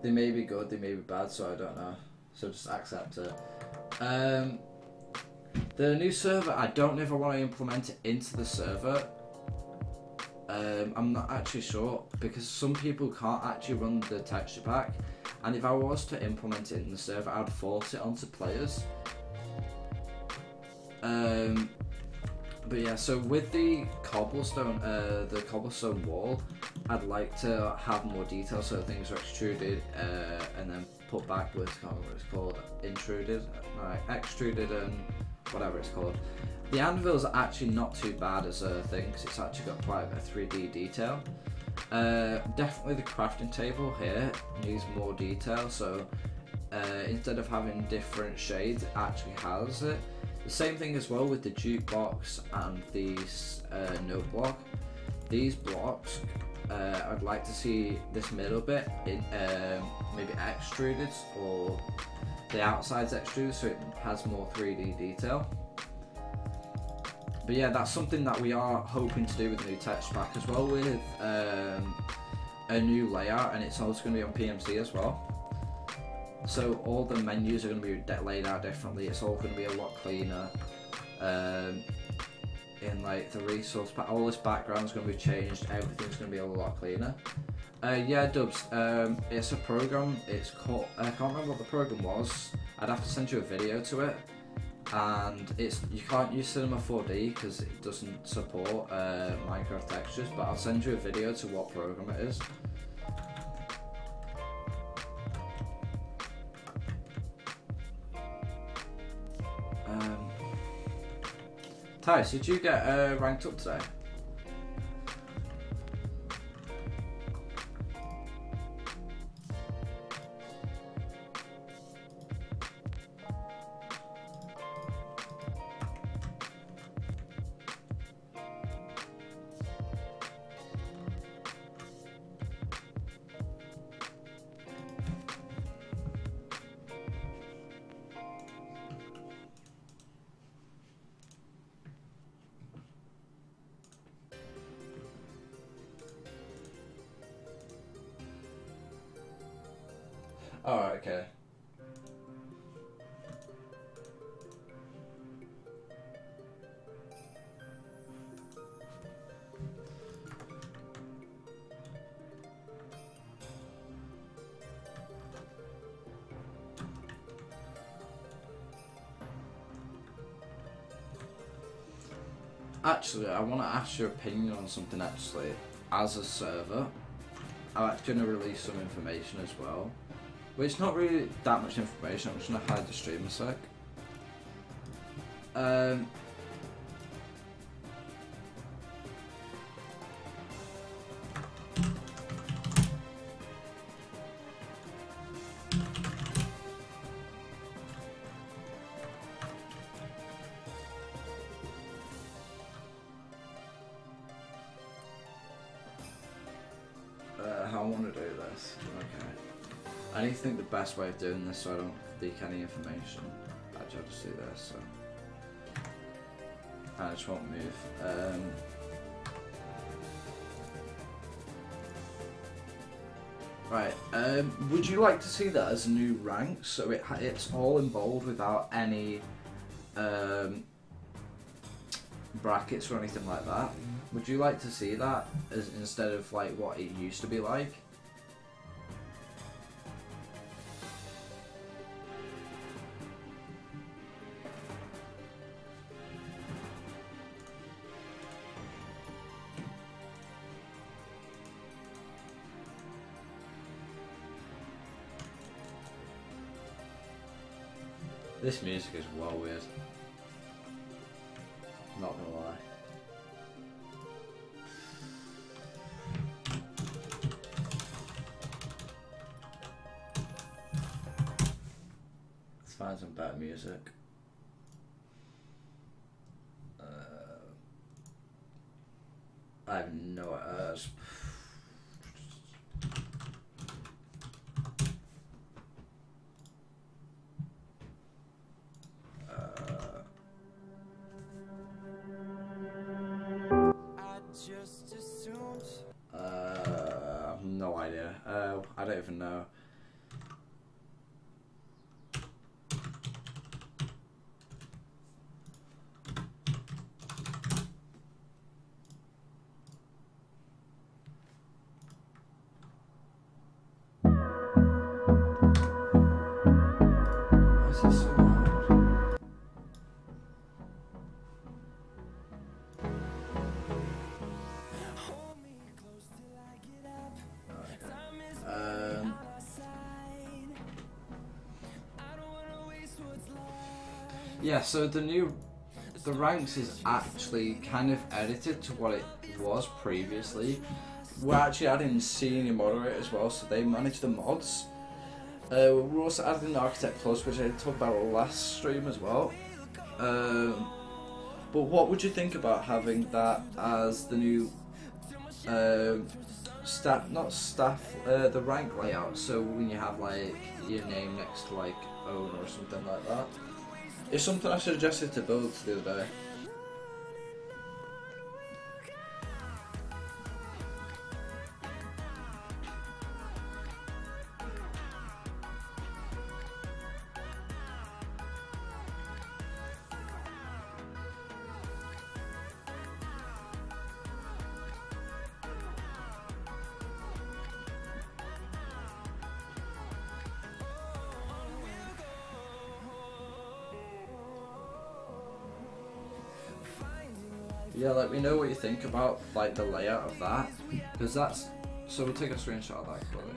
they may be good, they may be bad, so I don't know. So just accept it. The new server, I don't know if I want to implement it into the server. I'm not actually sure, because some people can't actually run the texture pack, and if I was to implement it in the server, I'd force it onto players. But yeah, so with the cobblestone wall, I'd like to have more detail, so things are extruded and then put backwards. I can't remember what it's called. Extruded and whatever it's called. The anvils are actually not too bad as a thing, because it's actually got quite a bit of 3D detail. Definitely the crafting table here needs more detail, so instead of having different shades, it actually has it. The same thing as well with the jukebox and these note block. These blocks, I'd like to see this middle bit maybe extruded, or the outside's extruded so it has more 3D detail. But yeah, that's something that we are hoping to do with the new texture pack as well, with a new layout, and it's also going to be on PMC as well. So all the menus are going to be laid out differently. It's all going to be a lot cleaner. In like the resource pack, all this background is going to be changed. Everything's going to be a lot cleaner. Yeah, Dubs. It's a program. It's called. I can't remember what the program was. I'd have to send you a video to it. And you can't use Cinema 4D because it doesn't support Minecraft textures. But I'll send you a video to what program it is. Tice, did you get ranked up today? Alright, okay. Actually, I want to ask your opinion on something actually. As a server, I'm actually going to release some information as well. But it's not really that much information, I'm just going to hide the stream a sec. How I want to do this. Okay. I need to think the best way of doing this so I don't leak any information. Actually, I'll just do this, so. I just won't move. Right, would you like to see that as a new rank? So it's all in bold without any brackets or anything like that. Would you like to see that as instead of like what it used to be like? This music is well weird. Not gonna lie. Let's find some better music. I have no no idea. I don't even know. Why is this so loud? Yeah, so the ranks is actually kind of edited to what it was previously. We're actually adding senior moderator as well, so they manage the mods. We're also adding Architect Plus, which I talked about last stream as well. But what would you think about having that as the new the rank layout? So when you have like your name next to like owner or something like that. It's something I suggested to build the other day. Yeah, let me know what you think about like the layout of that, because that's. So we'll take a screenshot of that quickly.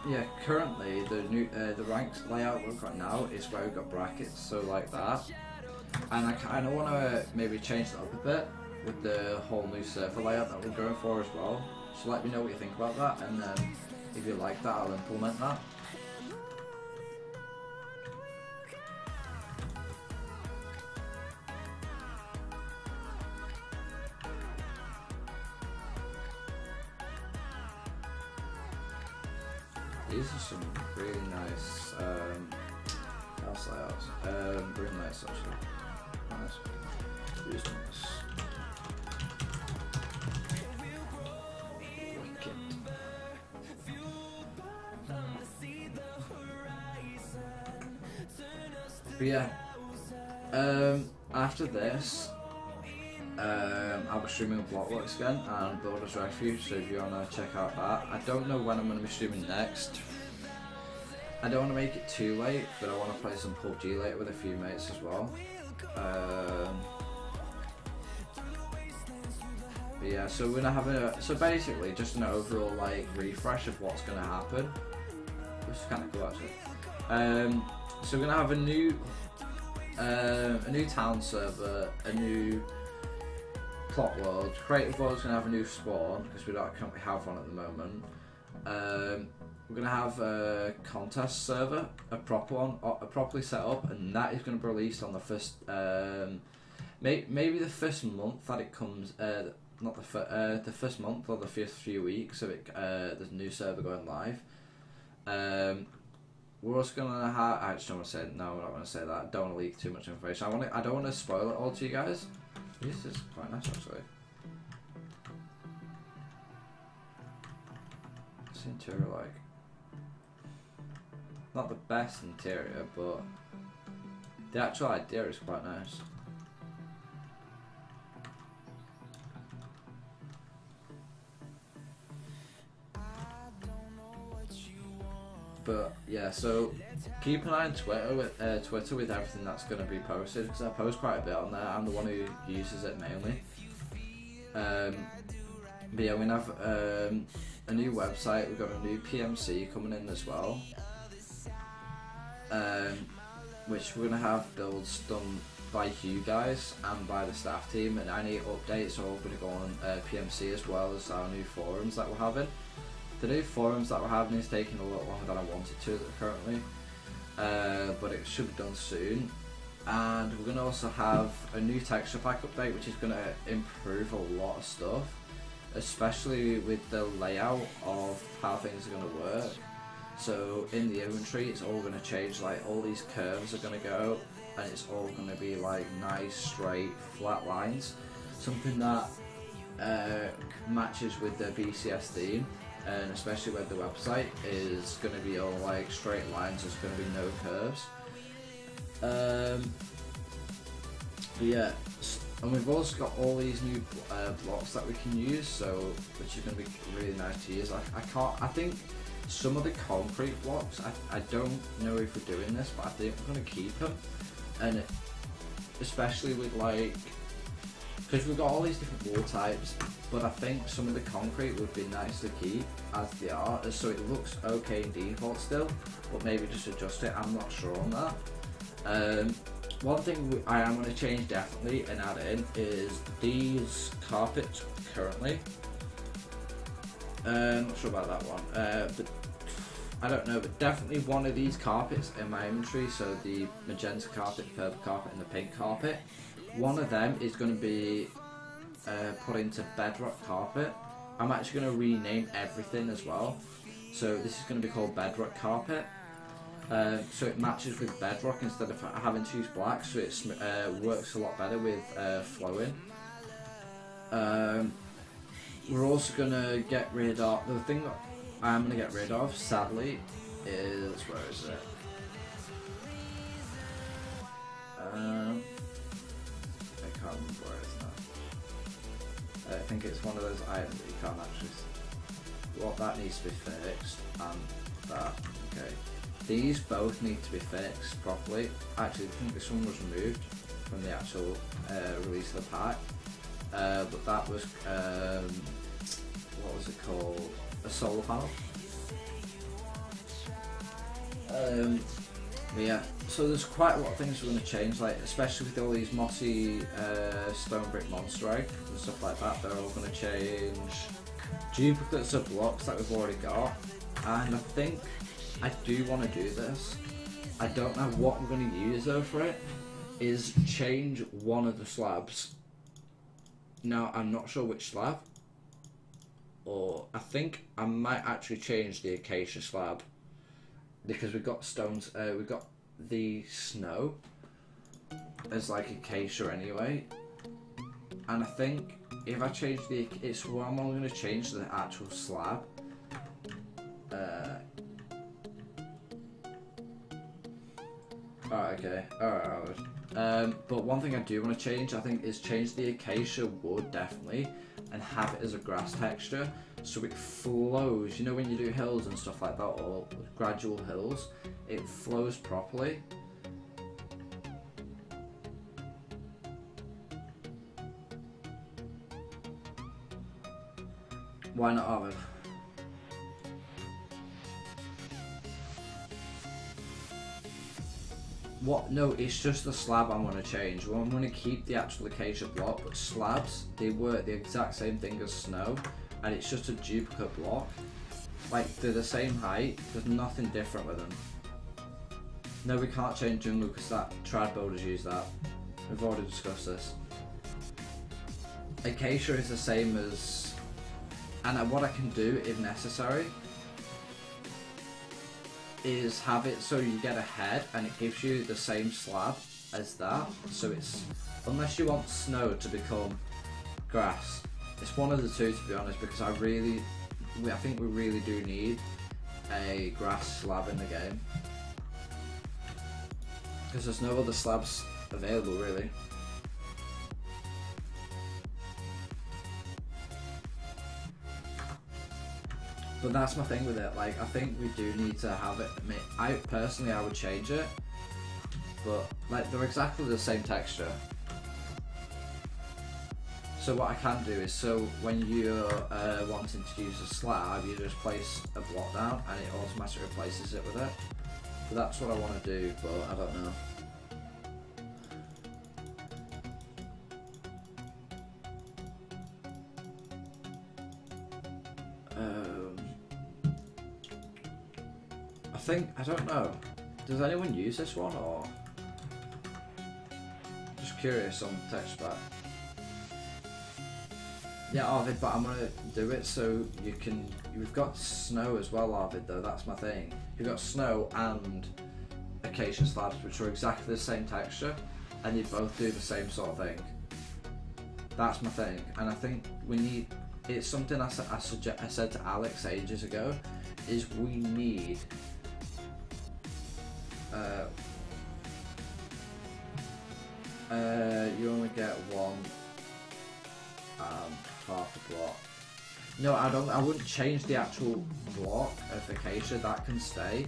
Yeah, currently the ranks layout we've got now is where we've got brackets, so like that. And I kind of want to maybe change that up a bit with the whole new server layout that we're going for as well. So let me know what you think about that, and then if you like that, I'll implement that. These are some really nice house layouts. Really nice actually. Nice. These ones. Wicked. But yeah. After this, I'll be streaming Blockworks again and Builder's Refuge, so if you want to check out that. I don't know when I'm going to be streaming next. I don't want to make it too late, but I want to play some PUBG later with a few mates as well. But yeah, so we're going to have so basically just an overall like refresh of what's going to happen, which is kind of cool actually. So we're going to have a new town server, a new plot world. Creative World's going to have a new spawn because we don't currently have one at the moment. We're going to have a contest server, a proper one, properly set up, and that is going to be released on the first, maybe the first month that it comes. Not the first month or the first few weeks of it. There's a new server going live. We're also gonna have. I just don't want to say. No, we're not going to say that. I don't want to leak too much information. I don't want to spoil it all to you guys. This is quite nice actually. What's the interior like? Not the best interior, but the actual idea is quite nice. But yeah, so keep an eye on Twitter with everything that's going to be posted, because I post quite a bit on there. I'm the one who uses it mainly. But yeah, we have a new website. We've got a new PMC coming in as well, which we're going to have builds done by you guys and by the staff team, and any updates are all going to go on PMC as well as our new forums that we're having. The new forums that we're having is taking a lot longer than I wanted to currently, but it should be done soon. And we're going to also have a new texture pack update, which is going to improve a lot of stuff, especially with the layout of how things are going to work. So in the inventory, it's all going to change, like all these curves are going to go, and it's all going to be like nice, straight, flat lines. Something that matches with the BCS theme. And especially with the website is going to be all like straight lines, there's going to be no curves. But yeah, and we've also got all these new blocks that we can use, so which is going to be really nice to use. I think some of the concrete blocks, I don't know if we're doing this, but I think we're going to keep them, and especially with like, because we've got all these different wall types, but I think some of the concrete would be nice to keep as they are, so it looks okay in default still, but maybe just adjust it. I'm not sure on that. One thing I am going to change definitely and add in is these carpets currently. Not sure about that one, but I don't know, but definitely one of these carpets in my inventory, so the magenta carpet, the purple carpet and the pink carpet, one of them is going to be put into bedrock carpet. I'm actually going to rename everything as well, so this is going to be called bedrock carpet, so it matches with bedrock instead of having to use black, so it works a lot better with flowing. We're also going to get rid of, the thing that I'm going to get rid of sadly is, where is it? I can't remember where it is now. I think it's one of those items that you can't actually see. Well, that needs to be fixed, and that, okay. These both need to be fixed properly. Actually, I think this one was removed from the actual release of the pack. But that was, what was it called? A solar panel. But yeah, so there's quite a lot of things we're going to change, like especially with all these mossy stone brick monster egg and stuff like that. They're all going to change. Duplicates of blocks that we've already got, and I think I do want to do this. I don't know what we're going to use though for it. Is change one of the slabs. Now I'm not sure which slab, or I think I might actually change the acacia slab because we've got stones. We've got the snow as like acacia anyway, and I think if I change it's what I'm only going to change the actual slab. Alright, okay. Alright. But one thing I do want to change, I think, is change the acacia wood, definitely, and have it as a grass texture, so it flows. You know when you do hills and stuff like that, or gradual hills, it flows properly. Why not Arvid? What? No, it's just the slab I'm going to change. Well, I'm going to keep the actual acacia block, but slabs, they work the exact same thing as snow, and it's just a duplicate block. Like, they're the same height, there's nothing different with them. No, we can't change jungle because that trad builders use that. We've already discussed this. Acacia is the same as, and what I can do if necessary is have it so you get a head and it gives you the same slab as that, so it's, unless you want snow to become grass, it's one of the two, to be honest, because I think we really do need a grass slab in the game, because there's no other slabs available really. But that's my thing with it, like, I think we do need to have it. I personally, I would change it, but like, they're exactly the same texture. So what I can do is, so when you're wanting to use a slab, you just place a block down and it automatically replaces it with it. So that's what I want to do, but I don't know. I don't know. Does anyone use this one, or just curious on text back? Yeah, Arvid, but I'm gonna do it so you can. We've got snow as well, Arvid. Though that's my thing. You've got snow and acacia slabs, which are exactly the same texture, and you both do the same sort of thing. That's my thing, and I think we need. It's something I said to Alex ages ago. Is we need. You only get one half a block. No, I wouldn't change the actual block of acacia. That can stay.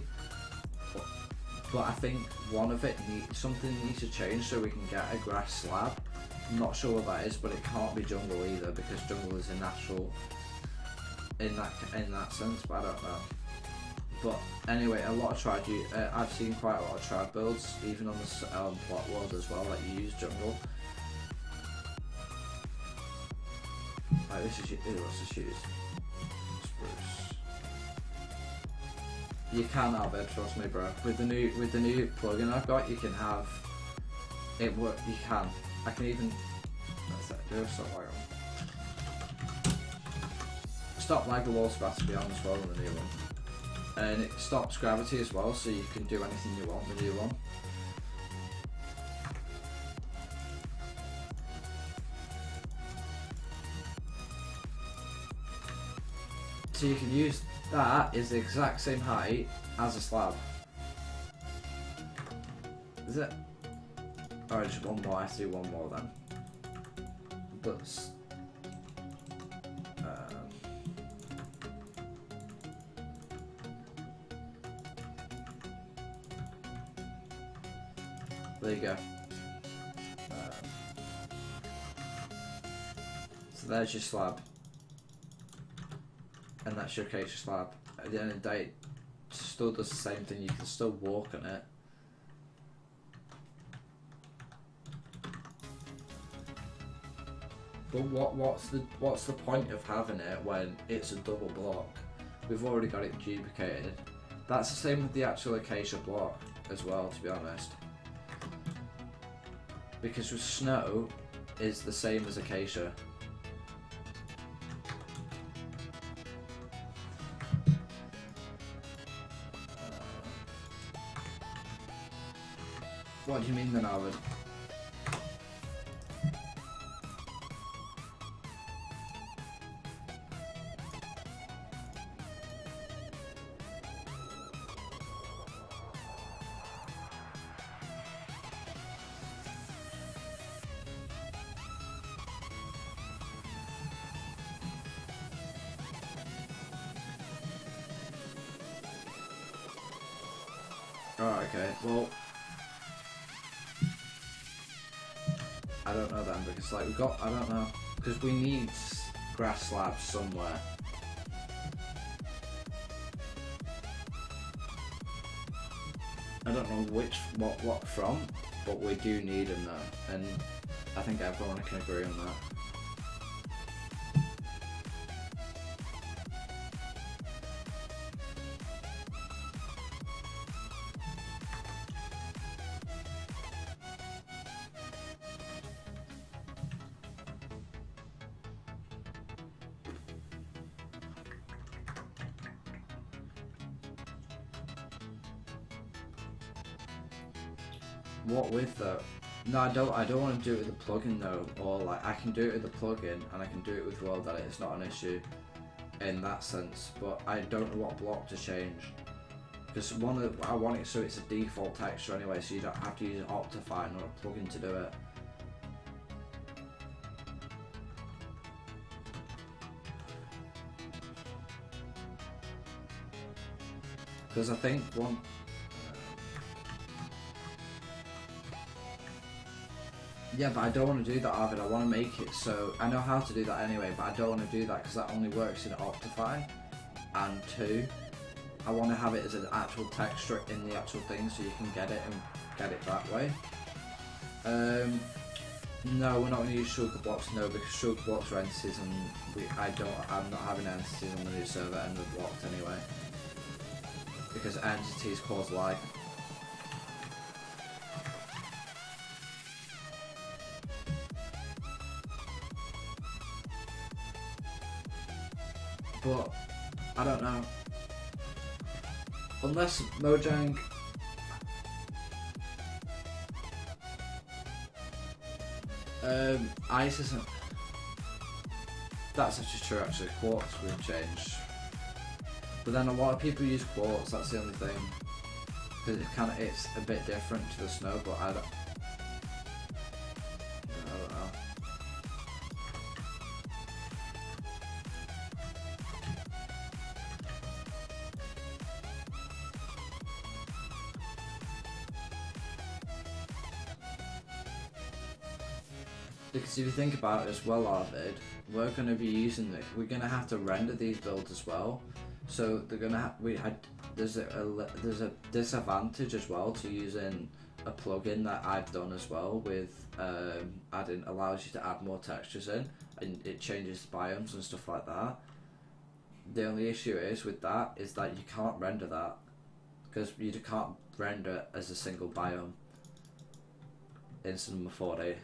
But I think one of it something needs to change so we can get a grass slab. I'm not sure what that is, but it can't be jungle either because jungle is a natural in that sense. But I don't know. But anyway, a lot of trad, I've seen quite a lot of trad builds, even on the plot world as well, that you use jungle. Like this is, what's this use? Spruce. You can have it, trust me, bro. With the new plugin I've got, you can have it work. You can. I can even. That's it. Do stop lag. Stop lag the wall spat to be honest, well on the new one. And it stops gravity as well, so you can do anything you want with the new one. So you can use that is the exact same height as a slab. Is it? Alright, just one more. I have to do one more then. But there you go. So there's your slab. And that's your acacia slab. At the end of the day, it still does the same thing. You can still walk on it. But what's the point of having it when it's a double block? We've already got it duplicated. That's the same with the actual acacia block as well, to be honest. Because with snow is the same as acacia. What do you mean then, Arvid? Oh, okay, well, I don't know then, because like I don't know, because we need grass slabs somewhere. I don't know what from, but we do need them though, and I think everyone can agree on that. What with though? No, I don't want to do it with the plugin though, or like I can do it with the plugin and I can do it with World Edit. It's not an issue in that sense, but I don't know what block to change because I want it so it's a default texture anyway, so you don't have to use an Optifine or a plugin to do it. Because I think one. Yeah, but I don't want to do that, Arvid. I want to make it so I know how to do that anyway, but I don't want to do that because that only works in Optifine. And two, I want to have it as an actual texture in the actual thing, so you can get it and get it that way. No, we're not going to use sugar blocks. No, because sugar blocks are entities, and I'm not having entities on the new server and they're blocked anyway. Because entities cause lag. But I don't know. Unless Mojang Ice isn't. That's actually true. Actually, Quartz will change. But then a lot of people use Quartz. That's the only thing. Because it's a bit different to the snow. But I don't know. Because if you think about it as well, Arvid, we're going to be using it. We're going to have to render these builds as well. So they're going to there's a disadvantage as well to using a plugin that I've done as well with allows you to add more textures in, and it changes biomes and stuff like that. The only issue is with that is that you can't render that because you can't render as a single biome in Cinema 4D.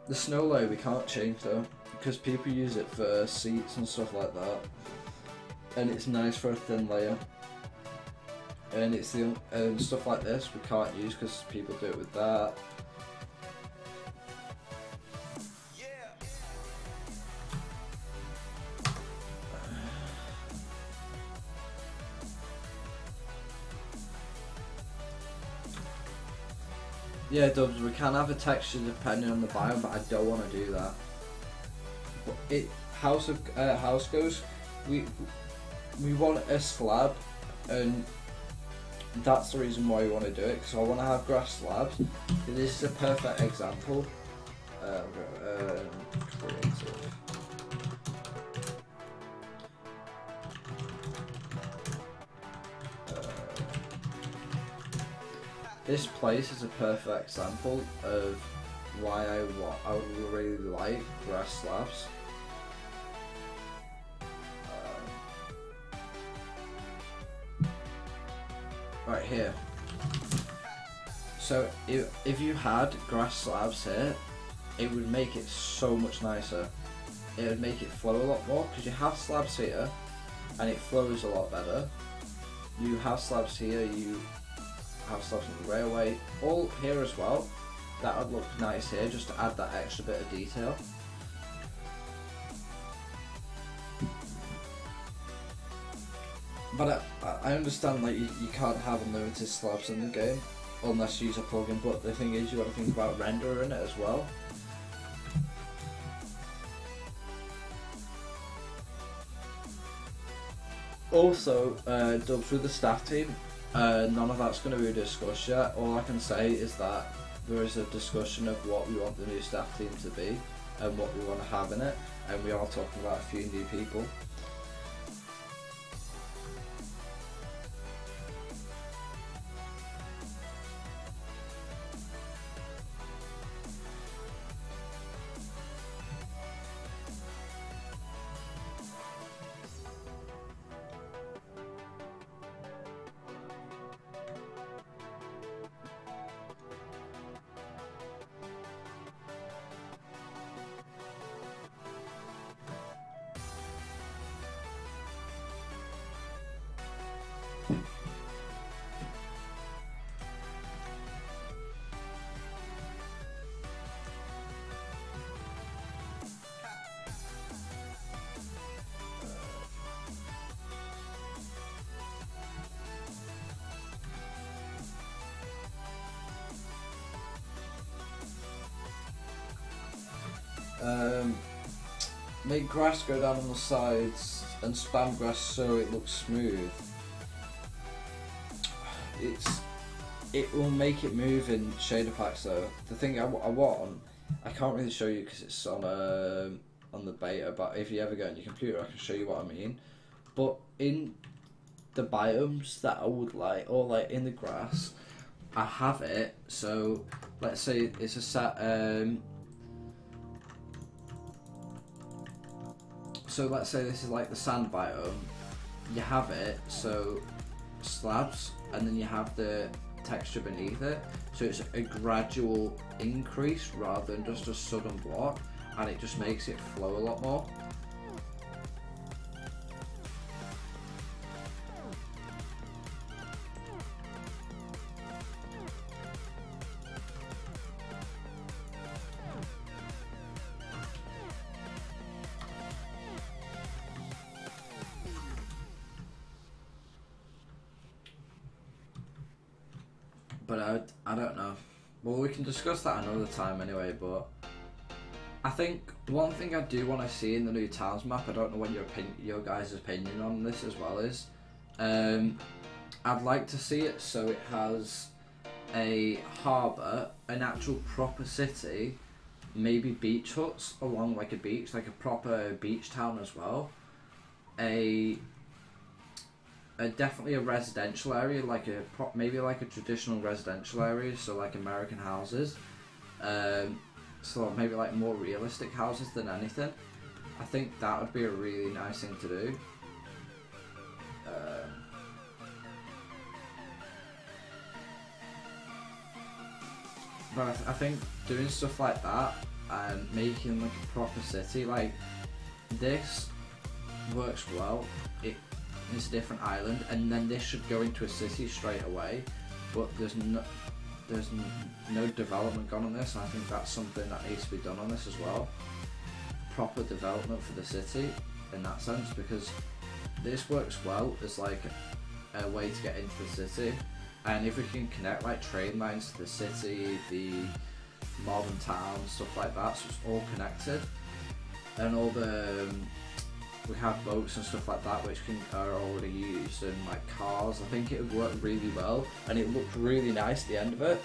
The snow layer we can't change though, because people use it for seats and stuff like that, and it's nice for a thin layer. And it's the stuff like this we can't use because people do it with that. Yeah, Dubs, we can have a texture depending on the biome, but I don't want to do that. But House Ghost, we want a slab, and that's the reason why we want to do it, because I want to have grass slabs. This is a perfect example. Creative. This place is a perfect example of why I really like grass slabs. Right here. So if you had grass slabs here, it would make it so much nicer. It would make it flow a lot more, because you have slabs here and it flows a lot better. You have slabs here, you have slabs on the railway, all here as well. That would look nice here, just to add that extra bit of detail. But I understand, like, you can't have unlimited slabs in the game unless you use a plugin, but the thing is, you got to think about rendering it as well. Also, Dubs, with the staff team, none of that's going to be discussed yet. All I can say is that there is a discussion of what we want the new staff team to be and what we want to have in it, and we are talking about a few new people. Make grass go down on the sides and spam grass so it looks smooth. It will make it move in shader packs though. The thing I want, I can't really show you because it's on the beta, but if you ever go on your computer I can show you what I mean. But in the biomes that I would like, or like in the grass, I have it, so let's say it's a set, so let's say this is like the sand biome, you have it, so slabs, and then you have the texture beneath it, so it's a gradual increase rather than just a sudden block, and it just makes it flow a lot more. But I don't know. Well, we can discuss that another time anyway, but I think one thing I do want to see in the new towns map, I don't know what your guys' opinion on this as well is, I'd like to see it so it has a harbour, an actual proper city, maybe beach huts along like a beach, like a proper beach town as well, definitely a residential area, like maybe like a traditional residential area, so like American houses, so maybe like more realistic houses than anything. I think that would be a really nice thing to do. But I think doing stuff like that and making like a proper city like this works well. It's a different island, and then this should go into a city straight away, but there's no development gone on this, and I think that's something that needs to be done on this as well. Proper development for the city in that sense, because this works well as like a way to get into the city, and if we can connect like train lines to the city, the modern towns, stuff like that, so it's all connected, and all the we have boats and stuff like that which are already used, and like cars. I think it would work really well, and it looked really nice at the end of it.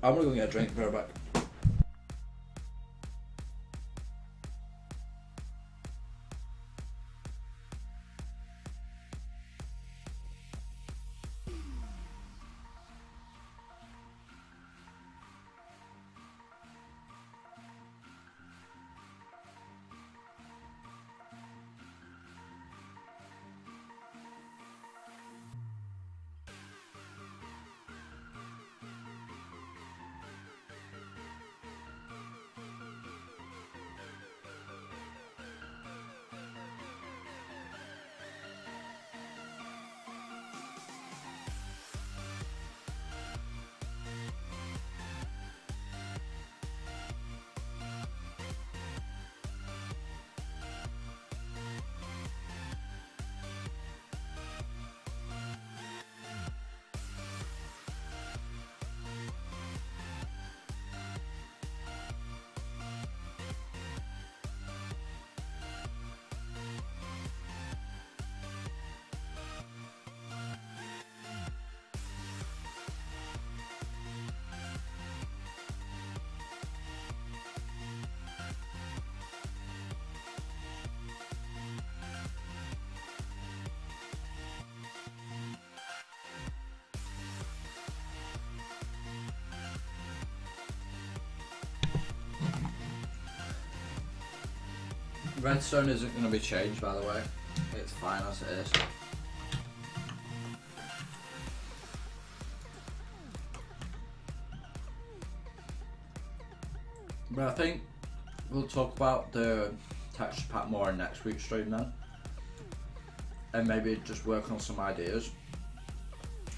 I'm gonna go get a drink, be right back. Redstone isn't going to be changed, by the way. It's fine as it is. But I think we'll talk about the texture pack more in next week's stream then. And maybe just work on some ideas.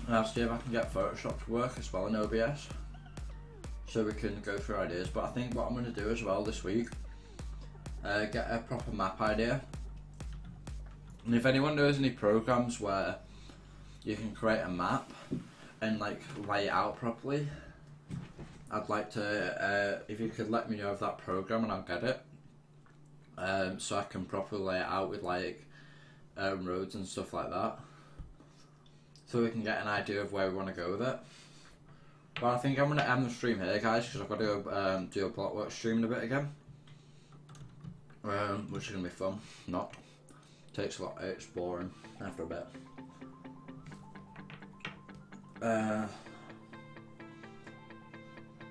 And I'll see if I can get Photoshop to work as well in OBS. So we can go through ideas. But I think what I'm going to do as well this week, get a proper map idea. And if anyone knows any programs where you can create a map and like lay it out properly, I'd like to, if you could let me know of that program and I'll get it. So I can properly lay it out with like roads and stuff like that. So we can get an idea of where we want to go with it. But I think I'm going to end the stream here, guys, because I've got to go do a Blockworks stream in a bit again. Which is going to be fun. Not. Takes a lot, it's boring after a bit.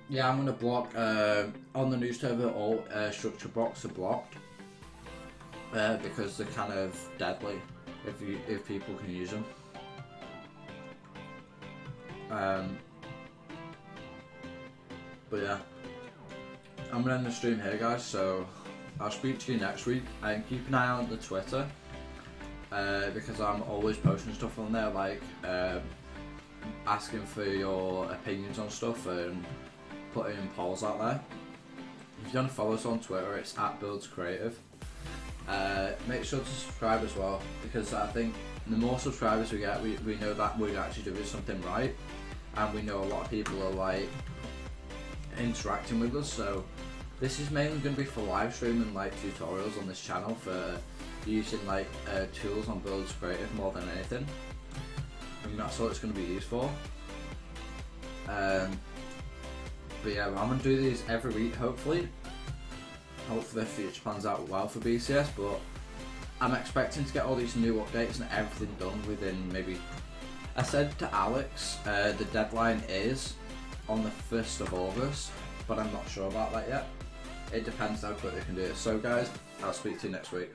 Yeah, I'm going to block, on the new server, all structure blocks are blocked. Because they're kind of deadly if people can use them. But yeah, I'm gonna end the stream here, guys. So I'll speak to you next week, and keep an eye on the Twitter because I'm always posting stuff on there, like asking for your opinions on stuff and putting polls out there. If you want to follow us on Twitter, it's @BuildsCreative. Make sure to subscribe as well, because I think the more subscribers we get, we know that we're actually doing something right, and we know a lot of people are like interacting with us. So this is mainly going to be for live stream and like tutorials on this channel for using like tools on Builds Creative more than anything, and that's what it's going to be used for. But yeah, I'm going to do these every week, hopefully the future plans out well for BCS, but I'm expecting to get all these new updates and everything done within maybe, I said to Alex, the deadline is on the 1st of August, but I'm not sure about that yet. It depends how quick they can do it. So guys, I'll speak to you next week.